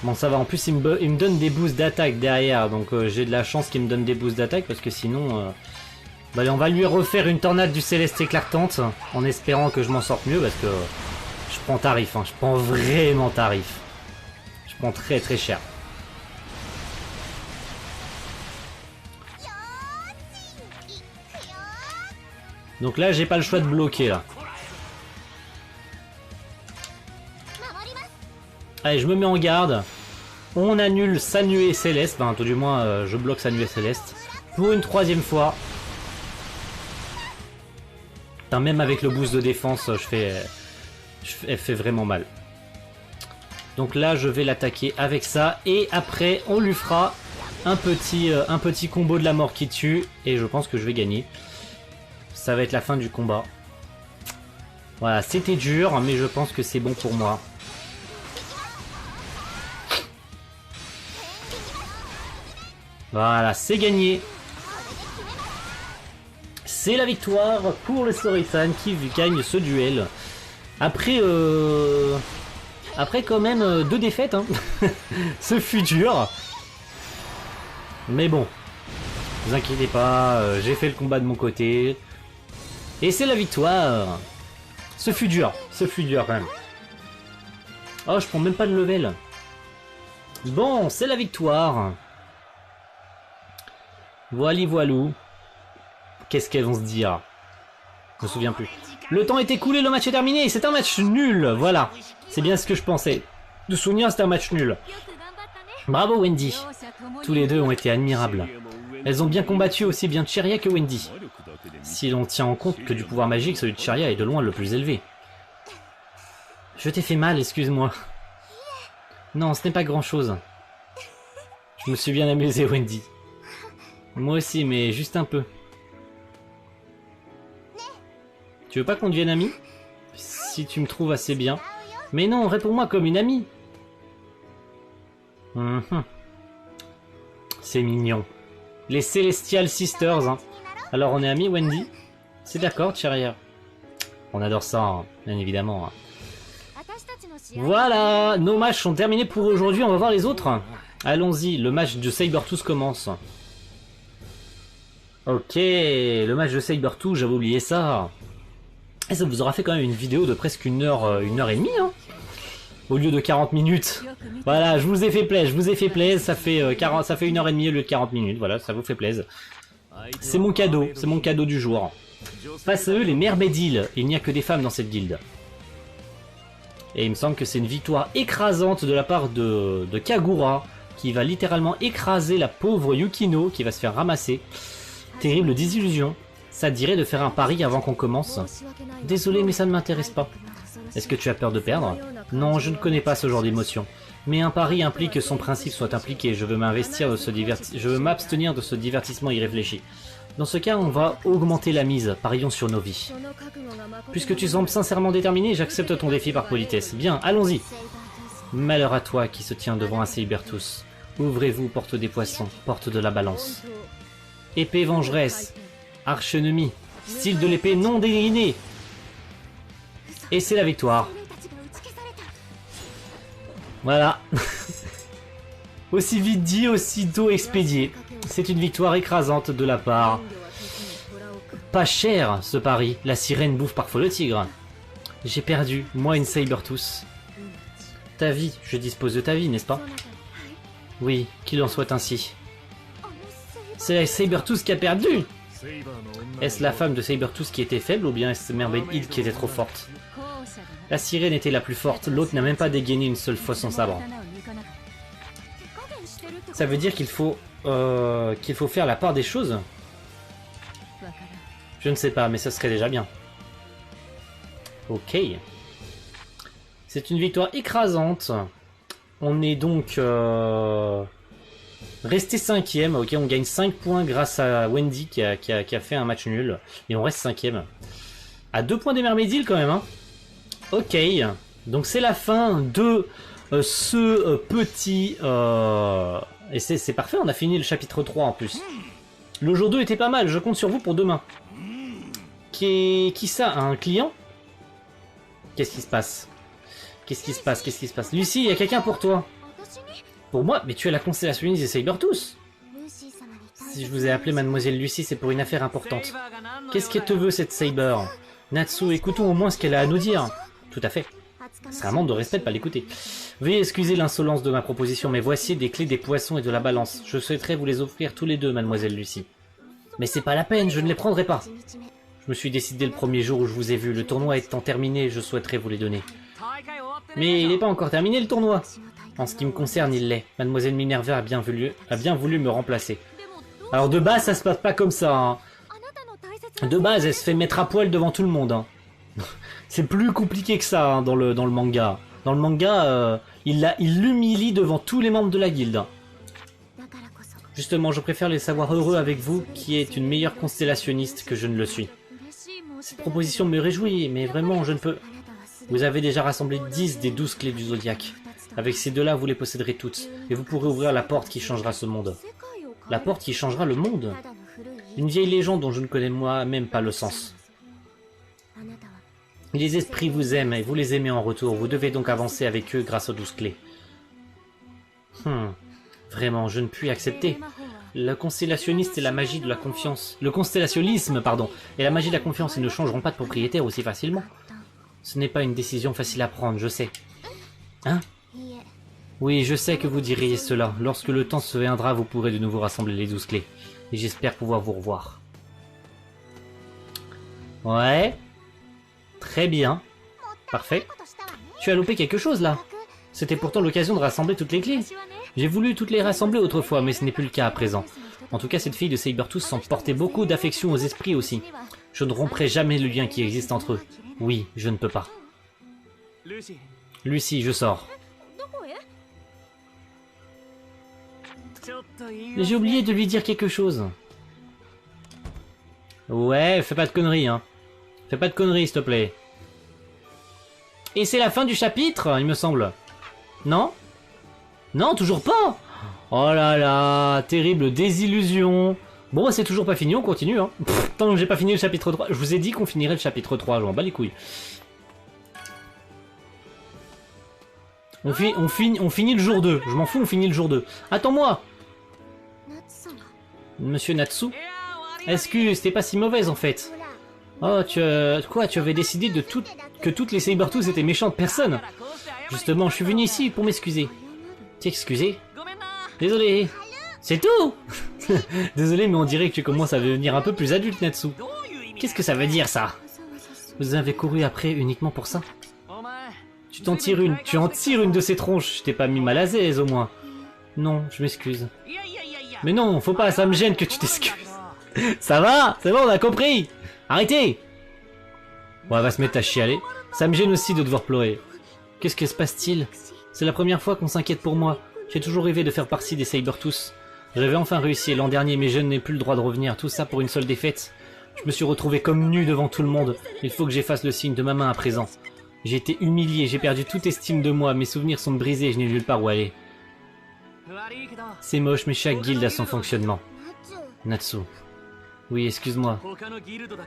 Bon, ça va, en plus il me donne des boosts d'attaque derrière, donc j'ai de la chance qu'il me donne des boosts d'attaque, parce que sinon... Bah, on va lui refaire une tornade du céleste éclatante en espérant que je m'en sorte mieux parce que je prends tarif, hein, je prends vraiment tarif. Je prends très très cher. Donc là j'ai pas le choix de bloquer là. Allez je me mets en garde. On annule sa nuée céleste, enfin tout du moins je bloque sa nuée céleste. Pour une troisième fois. Même avec le boost de défense, elle fait vraiment mal. Donc là, je vais l'attaquer avec ça. Et après, on lui fera un petit combo de la mort qui tue. Et je pense que je vais gagner. Ça va être la fin du combat. Voilà, c'était dur, mais je pense que c'est bon pour moi. Voilà, c'est gagné. C'est la victoire pour le Sorisan qui gagne ce duel. Après quand même 2 défaites. Hein. Ce fut dur. Mais bon. Ne vous inquiétez pas, j'ai fait le combat de mon côté. Et c'est la victoire. Ce fut dur quand même. Oh, je prends même pas de level. Bon, c'est la victoire. Voili voilou. Qu'est-ce qu'elles vont se dire? Je me souviens plus. Le temps est écoulé, le match est terminé. C'est un match nul, voilà. C'est bien ce que je pensais. De souvenir, c'était un match nul. Bravo Wendy. Tous les deux ont été admirables. Elles ont bien combattu aussi bien Cheria que Wendy. Si l'on tient en compte que du pouvoir magique, celui de Cheria est de loin le plus élevé. Je t'ai fait mal, excuse-moi. Non, ce n'est pas grand-chose. Je me suis bien amusé, Wendy. Moi aussi, mais juste un peu. Tu veux pas qu'on devienne amis? Si tu me trouves assez bien. Mais non, réponds-moi comme une amie. C'est mignon. Les Celestial Sisters, hein. Alors on est amis, Wendy? C'est d'accord, Cheria. On adore ça, hein, bien évidemment. Voilà, nos matchs sont terminés pour aujourd'hui, on va voir les autres. Allons-y, le match de Sabertooth commence. Ok, le match de Sabertooth, j'avais oublié ça. Et ça vous aura fait quand même une vidéo de presque une heure et demie, hein, au lieu de 40 minutes. Voilà, je vous ai fait plaisir, ça fait 1h30 au lieu de 40 minutes, voilà, ça vous fait plaisir. C'est mon cadeau du jour. Face à eux, les Mermaidiles, il n'y a que des femmes dans cette guilde. Et il me semble que c'est une victoire écrasante de la part de Kagura, qui va littéralement écraser la pauvre Yukino, qui va se faire ramasser. Terrible désillusion. Ça te dirait de faire un pari avant qu'on commence? Désolé, mais ça ne m'intéresse pas. Est-ce que tu as peur de perdre? Non, je ne connais pas ce genre d'émotion. Mais un pari implique que son principe soit impliqué. Je veux m'abstenir de ce divertissement irréfléchi. Dans ce cas, on va augmenter la mise. Parions sur nos vies. Puisque tu sembles sincèrement déterminé, j'accepte ton défi par politesse. Bien, allons-y. Malheur à toi qui se tient devant un Sabertooth. Ouvrez-vous, porte des poissons, porte de la balance. Épée vengeresse. Arche ennemie. Style de l'épée non dégainé. Et c'est la victoire. Voilà. Aussi vite dit, aussitôt expédié. C'est une victoire écrasante de la part. Pas cher ce pari. La sirène bouffe parfois le tigre. J'ai perdu, moi une Sabertooth. Ta vie, je dispose de ta vie, n'est-ce pas? Oui, qu'il en soit ainsi. C'est la Sabertooth qui a perdu. Est-ce la femme de Sabertooth qui était faible ou bien est-ce Mermaid qui était trop forte? La sirène était la plus forte, l'autre n'a même pas dégainé une seule fois son sabre. Ça veut dire qu'il faut faire la part des choses? Je ne sais pas, mais ça serait déjà bien. Ok. C'est une victoire écrasante. On est donc resté 5ème. Ok, on gagne 5 points grâce à Wendy qui a fait un match nul. Et on reste 5ème. À 2 points des Mermaidiles quand même, hein. Ok, donc c'est la fin de ce petit... Et c'est parfait, on a fini le chapitre 3 en plus. Le jour 2 était pas mal, je compte sur vous pour demain. Qui ça? Un client? Qu'est-ce qui se passe? Qu'est-ce qui se passe? Lucie, il y a quelqu'un pour toi. Pour moi? Mais tu es la constellationniste des Sabertooth. Si je vous ai appelé Mademoiselle Lucie, c'est pour une affaire importante. Qu'est-ce qu'elle te veut, cette Saber? Natsu, écoutons au moins ce qu'elle a à nous dire. Tout à fait. C'est un manque de respect de pas l'écouter. Veuillez excuser l'insolence de ma proposition, mais voici des clés des poissons et de la balance. Je souhaiterais vous les offrir tous les deux, Mademoiselle Lucie. Mais c'est pas la peine, je ne les prendrai pas. Je me suis décidé le premier jour où je vous ai vu. Le tournoi étant terminé, je souhaiterais vous les donner. Mais il n'est pas encore terminé le tournoi. En ce qui me concerne, il l'est. Mademoiselle Minerva a bien voulu me remplacer. Alors de base, ça se passe pas comme ça, hein. De base, elle se fait mettre à poil devant tout le monde, hein. C'est plus compliqué que ça, hein, dans le manga. Dans le manga, il l'humilie devant tous les membres de la guilde. Justement, je préfère les savoir heureux avec vous, qui est une meilleure constellationniste que je ne le suis. Cette proposition me réjouit, mais vraiment, je ne peux... Vous avez déjà rassemblé 10 des 12 clés du Zodiaque. Avec ces deux-là, vous les posséderez toutes, et vous pourrez ouvrir la porte qui changera ce monde. La porte qui changera le monde? Une vieille légende dont je ne connais moi-même pas le sens. Les esprits vous aiment, et vous les aimez en retour. Vous devez donc avancer avec eux grâce aux 12 clés. Vraiment, je ne puis accepter. Le constellationniste et la magie de la confiance... Le constellationnisme, pardon, et la magie de la confiance, ils ne changeront pas de propriétaire aussi facilement. Ce n'est pas une décision facile à prendre, je sais. Hein? Oui, je sais que vous diriez cela. Lorsque le temps se viendra, vous pourrez de nouveau rassembler les 12 clés. Et j'espère pouvoir vous revoir. Ouais. Très bien. Parfait. Tu as loupé quelque chose, là. C'était pourtant l'occasion de rassembler toutes les clés. J'ai voulu toutes les rassembler autrefois, mais ce n'est plus le cas à présent. En tout cas, cette fille de Sabertooth semble porter beaucoup d'affection aux esprits aussi. Je ne romprai jamais le lien qui existe entre eux. Oui, je ne peux pas. Lucie, je sors. J'ai oublié de lui dire quelque chose. Ouais, fais pas de conneries, hein. Fais pas de conneries, s'il te plaît. Et c'est la fin du chapitre, il me semble. Non? Non, toujours pas. Oh là là, terrible désillusion. Bon, bah, c'est toujours pas fini, on continue, hein. Tant que j'ai pas fini le chapitre 3. Je vous ai dit qu'on finirait le chapitre 3, je m'en bats les couilles. On finit le jour 2. Je m'en fous, on finit le jour 2. Attends-moi. Monsieur Natsu? Excuse, t'es pas si mauvaise en fait. Oh, quoi, tu avais décidé que toutes les Sabertooth étaient méchantes personnes. Justement, je suis venu ici pour m'excuser. T'excuser? Désolé. C'est tout. Désolé, mais on dirait que tu commences à devenir un peu plus adulte, Natsu. Qu'est-ce que ça veut dire, ça? Vous avez couru après uniquement pour ça? Tu en tires une de ces tronches. Je t'ai pas mis mal à l'aise, au moins. Non, je m'excuse. Mais non, faut pas, ça me gêne que tu t'excuses. Ça va? C'est bon, on a compris. Arrêtez. Bon, elle va se mettre à chialer. Ça me gêne aussi de devoir pleurer. Qu'est-ce que se passe-t-il? C'est la première fois qu'on s'inquiète pour moi. J'ai toujours rêvé de faire partie des Sabertooth. J'avais enfin réussi l'an dernier, mais je n'ai plus le droit de revenir. Tout ça pour une seule défaite. Je me suis retrouvé comme nu devant tout le monde. Il faut que j'efface le signe de ma main à présent. J'ai été humilié, j'ai perdu toute estime de moi. Mes souvenirs sont brisés, je n'ai nulle part où aller. C'est moche, mais chaque guilde a son fonctionnement. Natsu. Oui, excuse-moi.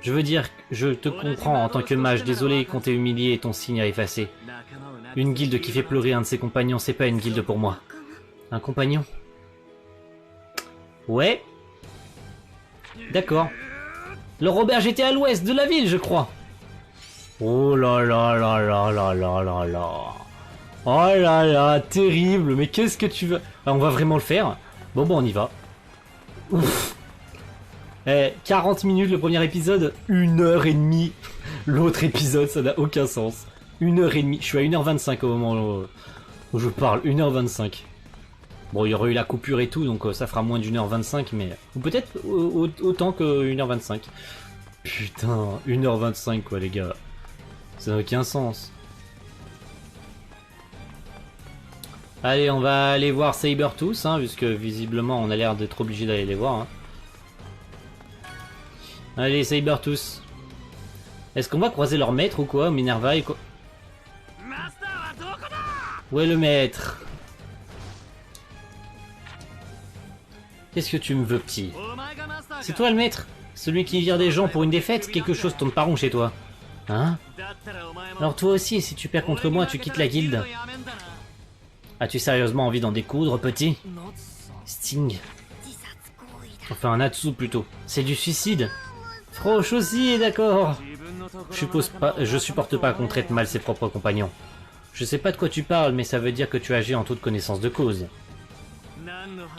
Je veux dire, je te comprends en tant que mage. Désolé qu'on t'ait humilié et ton signe a effacé. Une guilde qui fait pleurer un de ses compagnons, c'est pas une guilde pour moi. Un compagnon? Ouais. D'accord. Leur auberge était à l'ouest de la ville, je crois. Oh là là là là là là là là. Oh là là, terrible. Mais qu'est-ce que tu veux? Ah, on va vraiment le faire. Bon, on y va. Ouf. 40 minutes le premier épisode, 1h30 l'autre épisode, ça n'a aucun sens. 1h30, je suis à 1h25 au moment où je parle, 1h25. Bon, il y aurait eu la coupure et tout, donc ça fera moins d'1h25, mais... Ou peut-être autant que 1h25. Putain, 1h25 quoi les gars. Ça n'a aucun sens. Allez, on va aller voir Sabertooth, hein, puisque visiblement on a l'air d'être obligé d'aller les voir. Hein. Allez, Sabertooth. Est-ce qu'on va croiser leur maître ou quoi? Minerva et quoi? Où est le maître? Qu'est-ce que tu me veux, petit? C'est toi le maître? Celui qui vire des gens pour une défaite? Quelque chose tourne pas rond chez toi. Hein? Alors toi aussi, si tu perds contre moi, tu quittes la guilde. As-tu sérieusement envie d'en découdre, petit? Sting. Enfin, un Natsu plutôt. C'est du suicide. Froche aussi, d'accord. Je supporte pas qu'on traite mal ses propres compagnons. Je sais pas de quoi tu parles, mais ça veut dire que tu agis en toute connaissance de cause.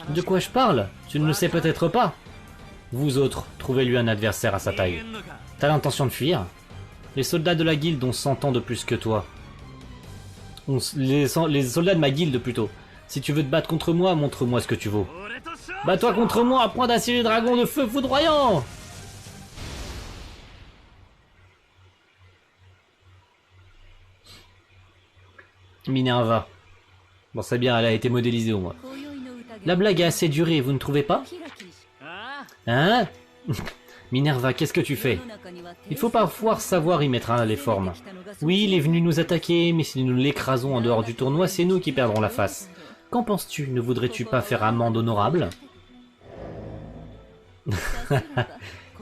De quoi je parle? Tu ne le sais peut-être pas. Vous autres, trouvez-lui un adversaire à sa taille. T'as l'intention de fuir? Les soldats de la guilde ont 100 ans de plus que toi. Les soldats de ma guilde plutôt. Si tu veux te battre contre moi, montre-moi ce que tu vaux. Bats-toi contre moi à point d'acier dragon de feu foudroyant! Minerva. Bon, c'est bien, elle a été modélisée au moins. La blague a assez duré, vous ne trouvez pas? Hein? Minerva, qu'est-ce que tu fais? Il faut parfois savoir y mettre les formes. Oui, il est venu nous attaquer, mais si nous l'écrasons en dehors du tournoi, c'est nous qui perdrons la face. Qu'en penses-tu? Ne voudrais-tu pas faire amende honorable?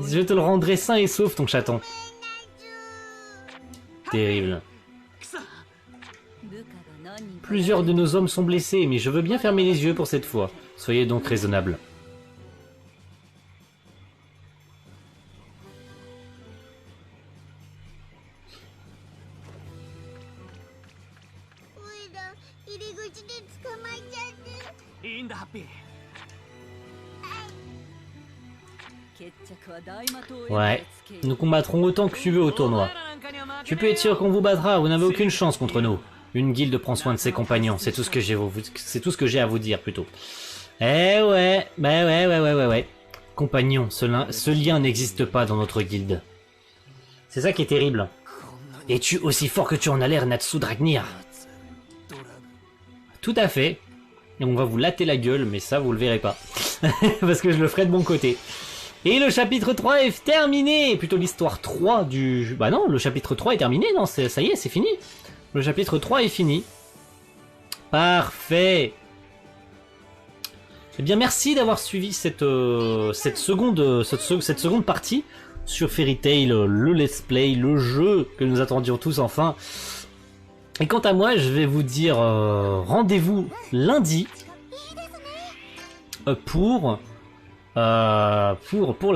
Je te le rendrai sain et sauf, ton chaton. Terrible. Plusieurs de nos hommes sont blessés, mais je veux bien fermer les yeux pour cette fois. Soyez donc raisonnable. ちで捕まえちゃって。いいんだハッピー。 Ouais, nous combattrons autant que tu veux au tournoi. Tu peux être sûr qu'on vous battra, vous n'avez aucune chance contre nous. Une guilde prend soin de ses compagnons, c'est tout ce que j'ai à vous dire plutôt. Eh ouais, bah ouais. Compagnons, ce lien n'existe pas dans notre guilde. C'est ça qui est terrible. Es-tu aussi fort que tu en as l'air, Natsu Dragnir? Tout à fait. Et on va vous latter la gueule, mais ça vous le verrez pas. Parce que je le ferai de mon côté. Et le chapitre 3 est terminé. Plutôt l'histoire 3 du... Bah non, le chapitre 3 est terminé, non, ça y est, c'est fini. Le chapitre 3 est fini. Parfait. Eh bien, merci d'avoir suivi cette seconde partie sur Fairy Tail, le let's play, le jeu que nous attendions tous enfin. Et quant à moi, je vais vous dire rendez-vous lundi pour la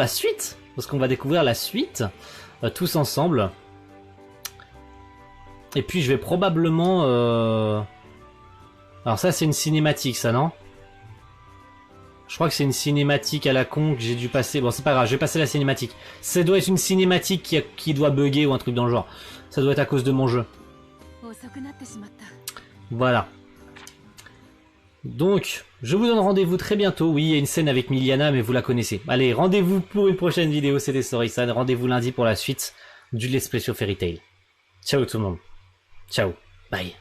suite, parce qu'on va découvrir la suite tous ensemble. Et puis je vais probablement... Alors ça c'est une cinématique ça, non? Je crois que c'est une cinématique à la con que j'ai dû passer. Bon c'est pas grave, je vais passer la cinématique. Ça doit être une cinématique qui doit bugger ou un truc dans le genre. Ça doit être à cause de mon jeu. Voilà. Donc, je vous donne rendez-vous très bientôt. Oui, il y a une scène avec Miliana, mais vous la connaissez. Allez, rendez-vous pour une prochaine vidéo, c'était Storysan. Rendez-vous lundi pour la suite du Let's Play sur Fairy Tail. Ciao tout le monde. Ciao. Bye.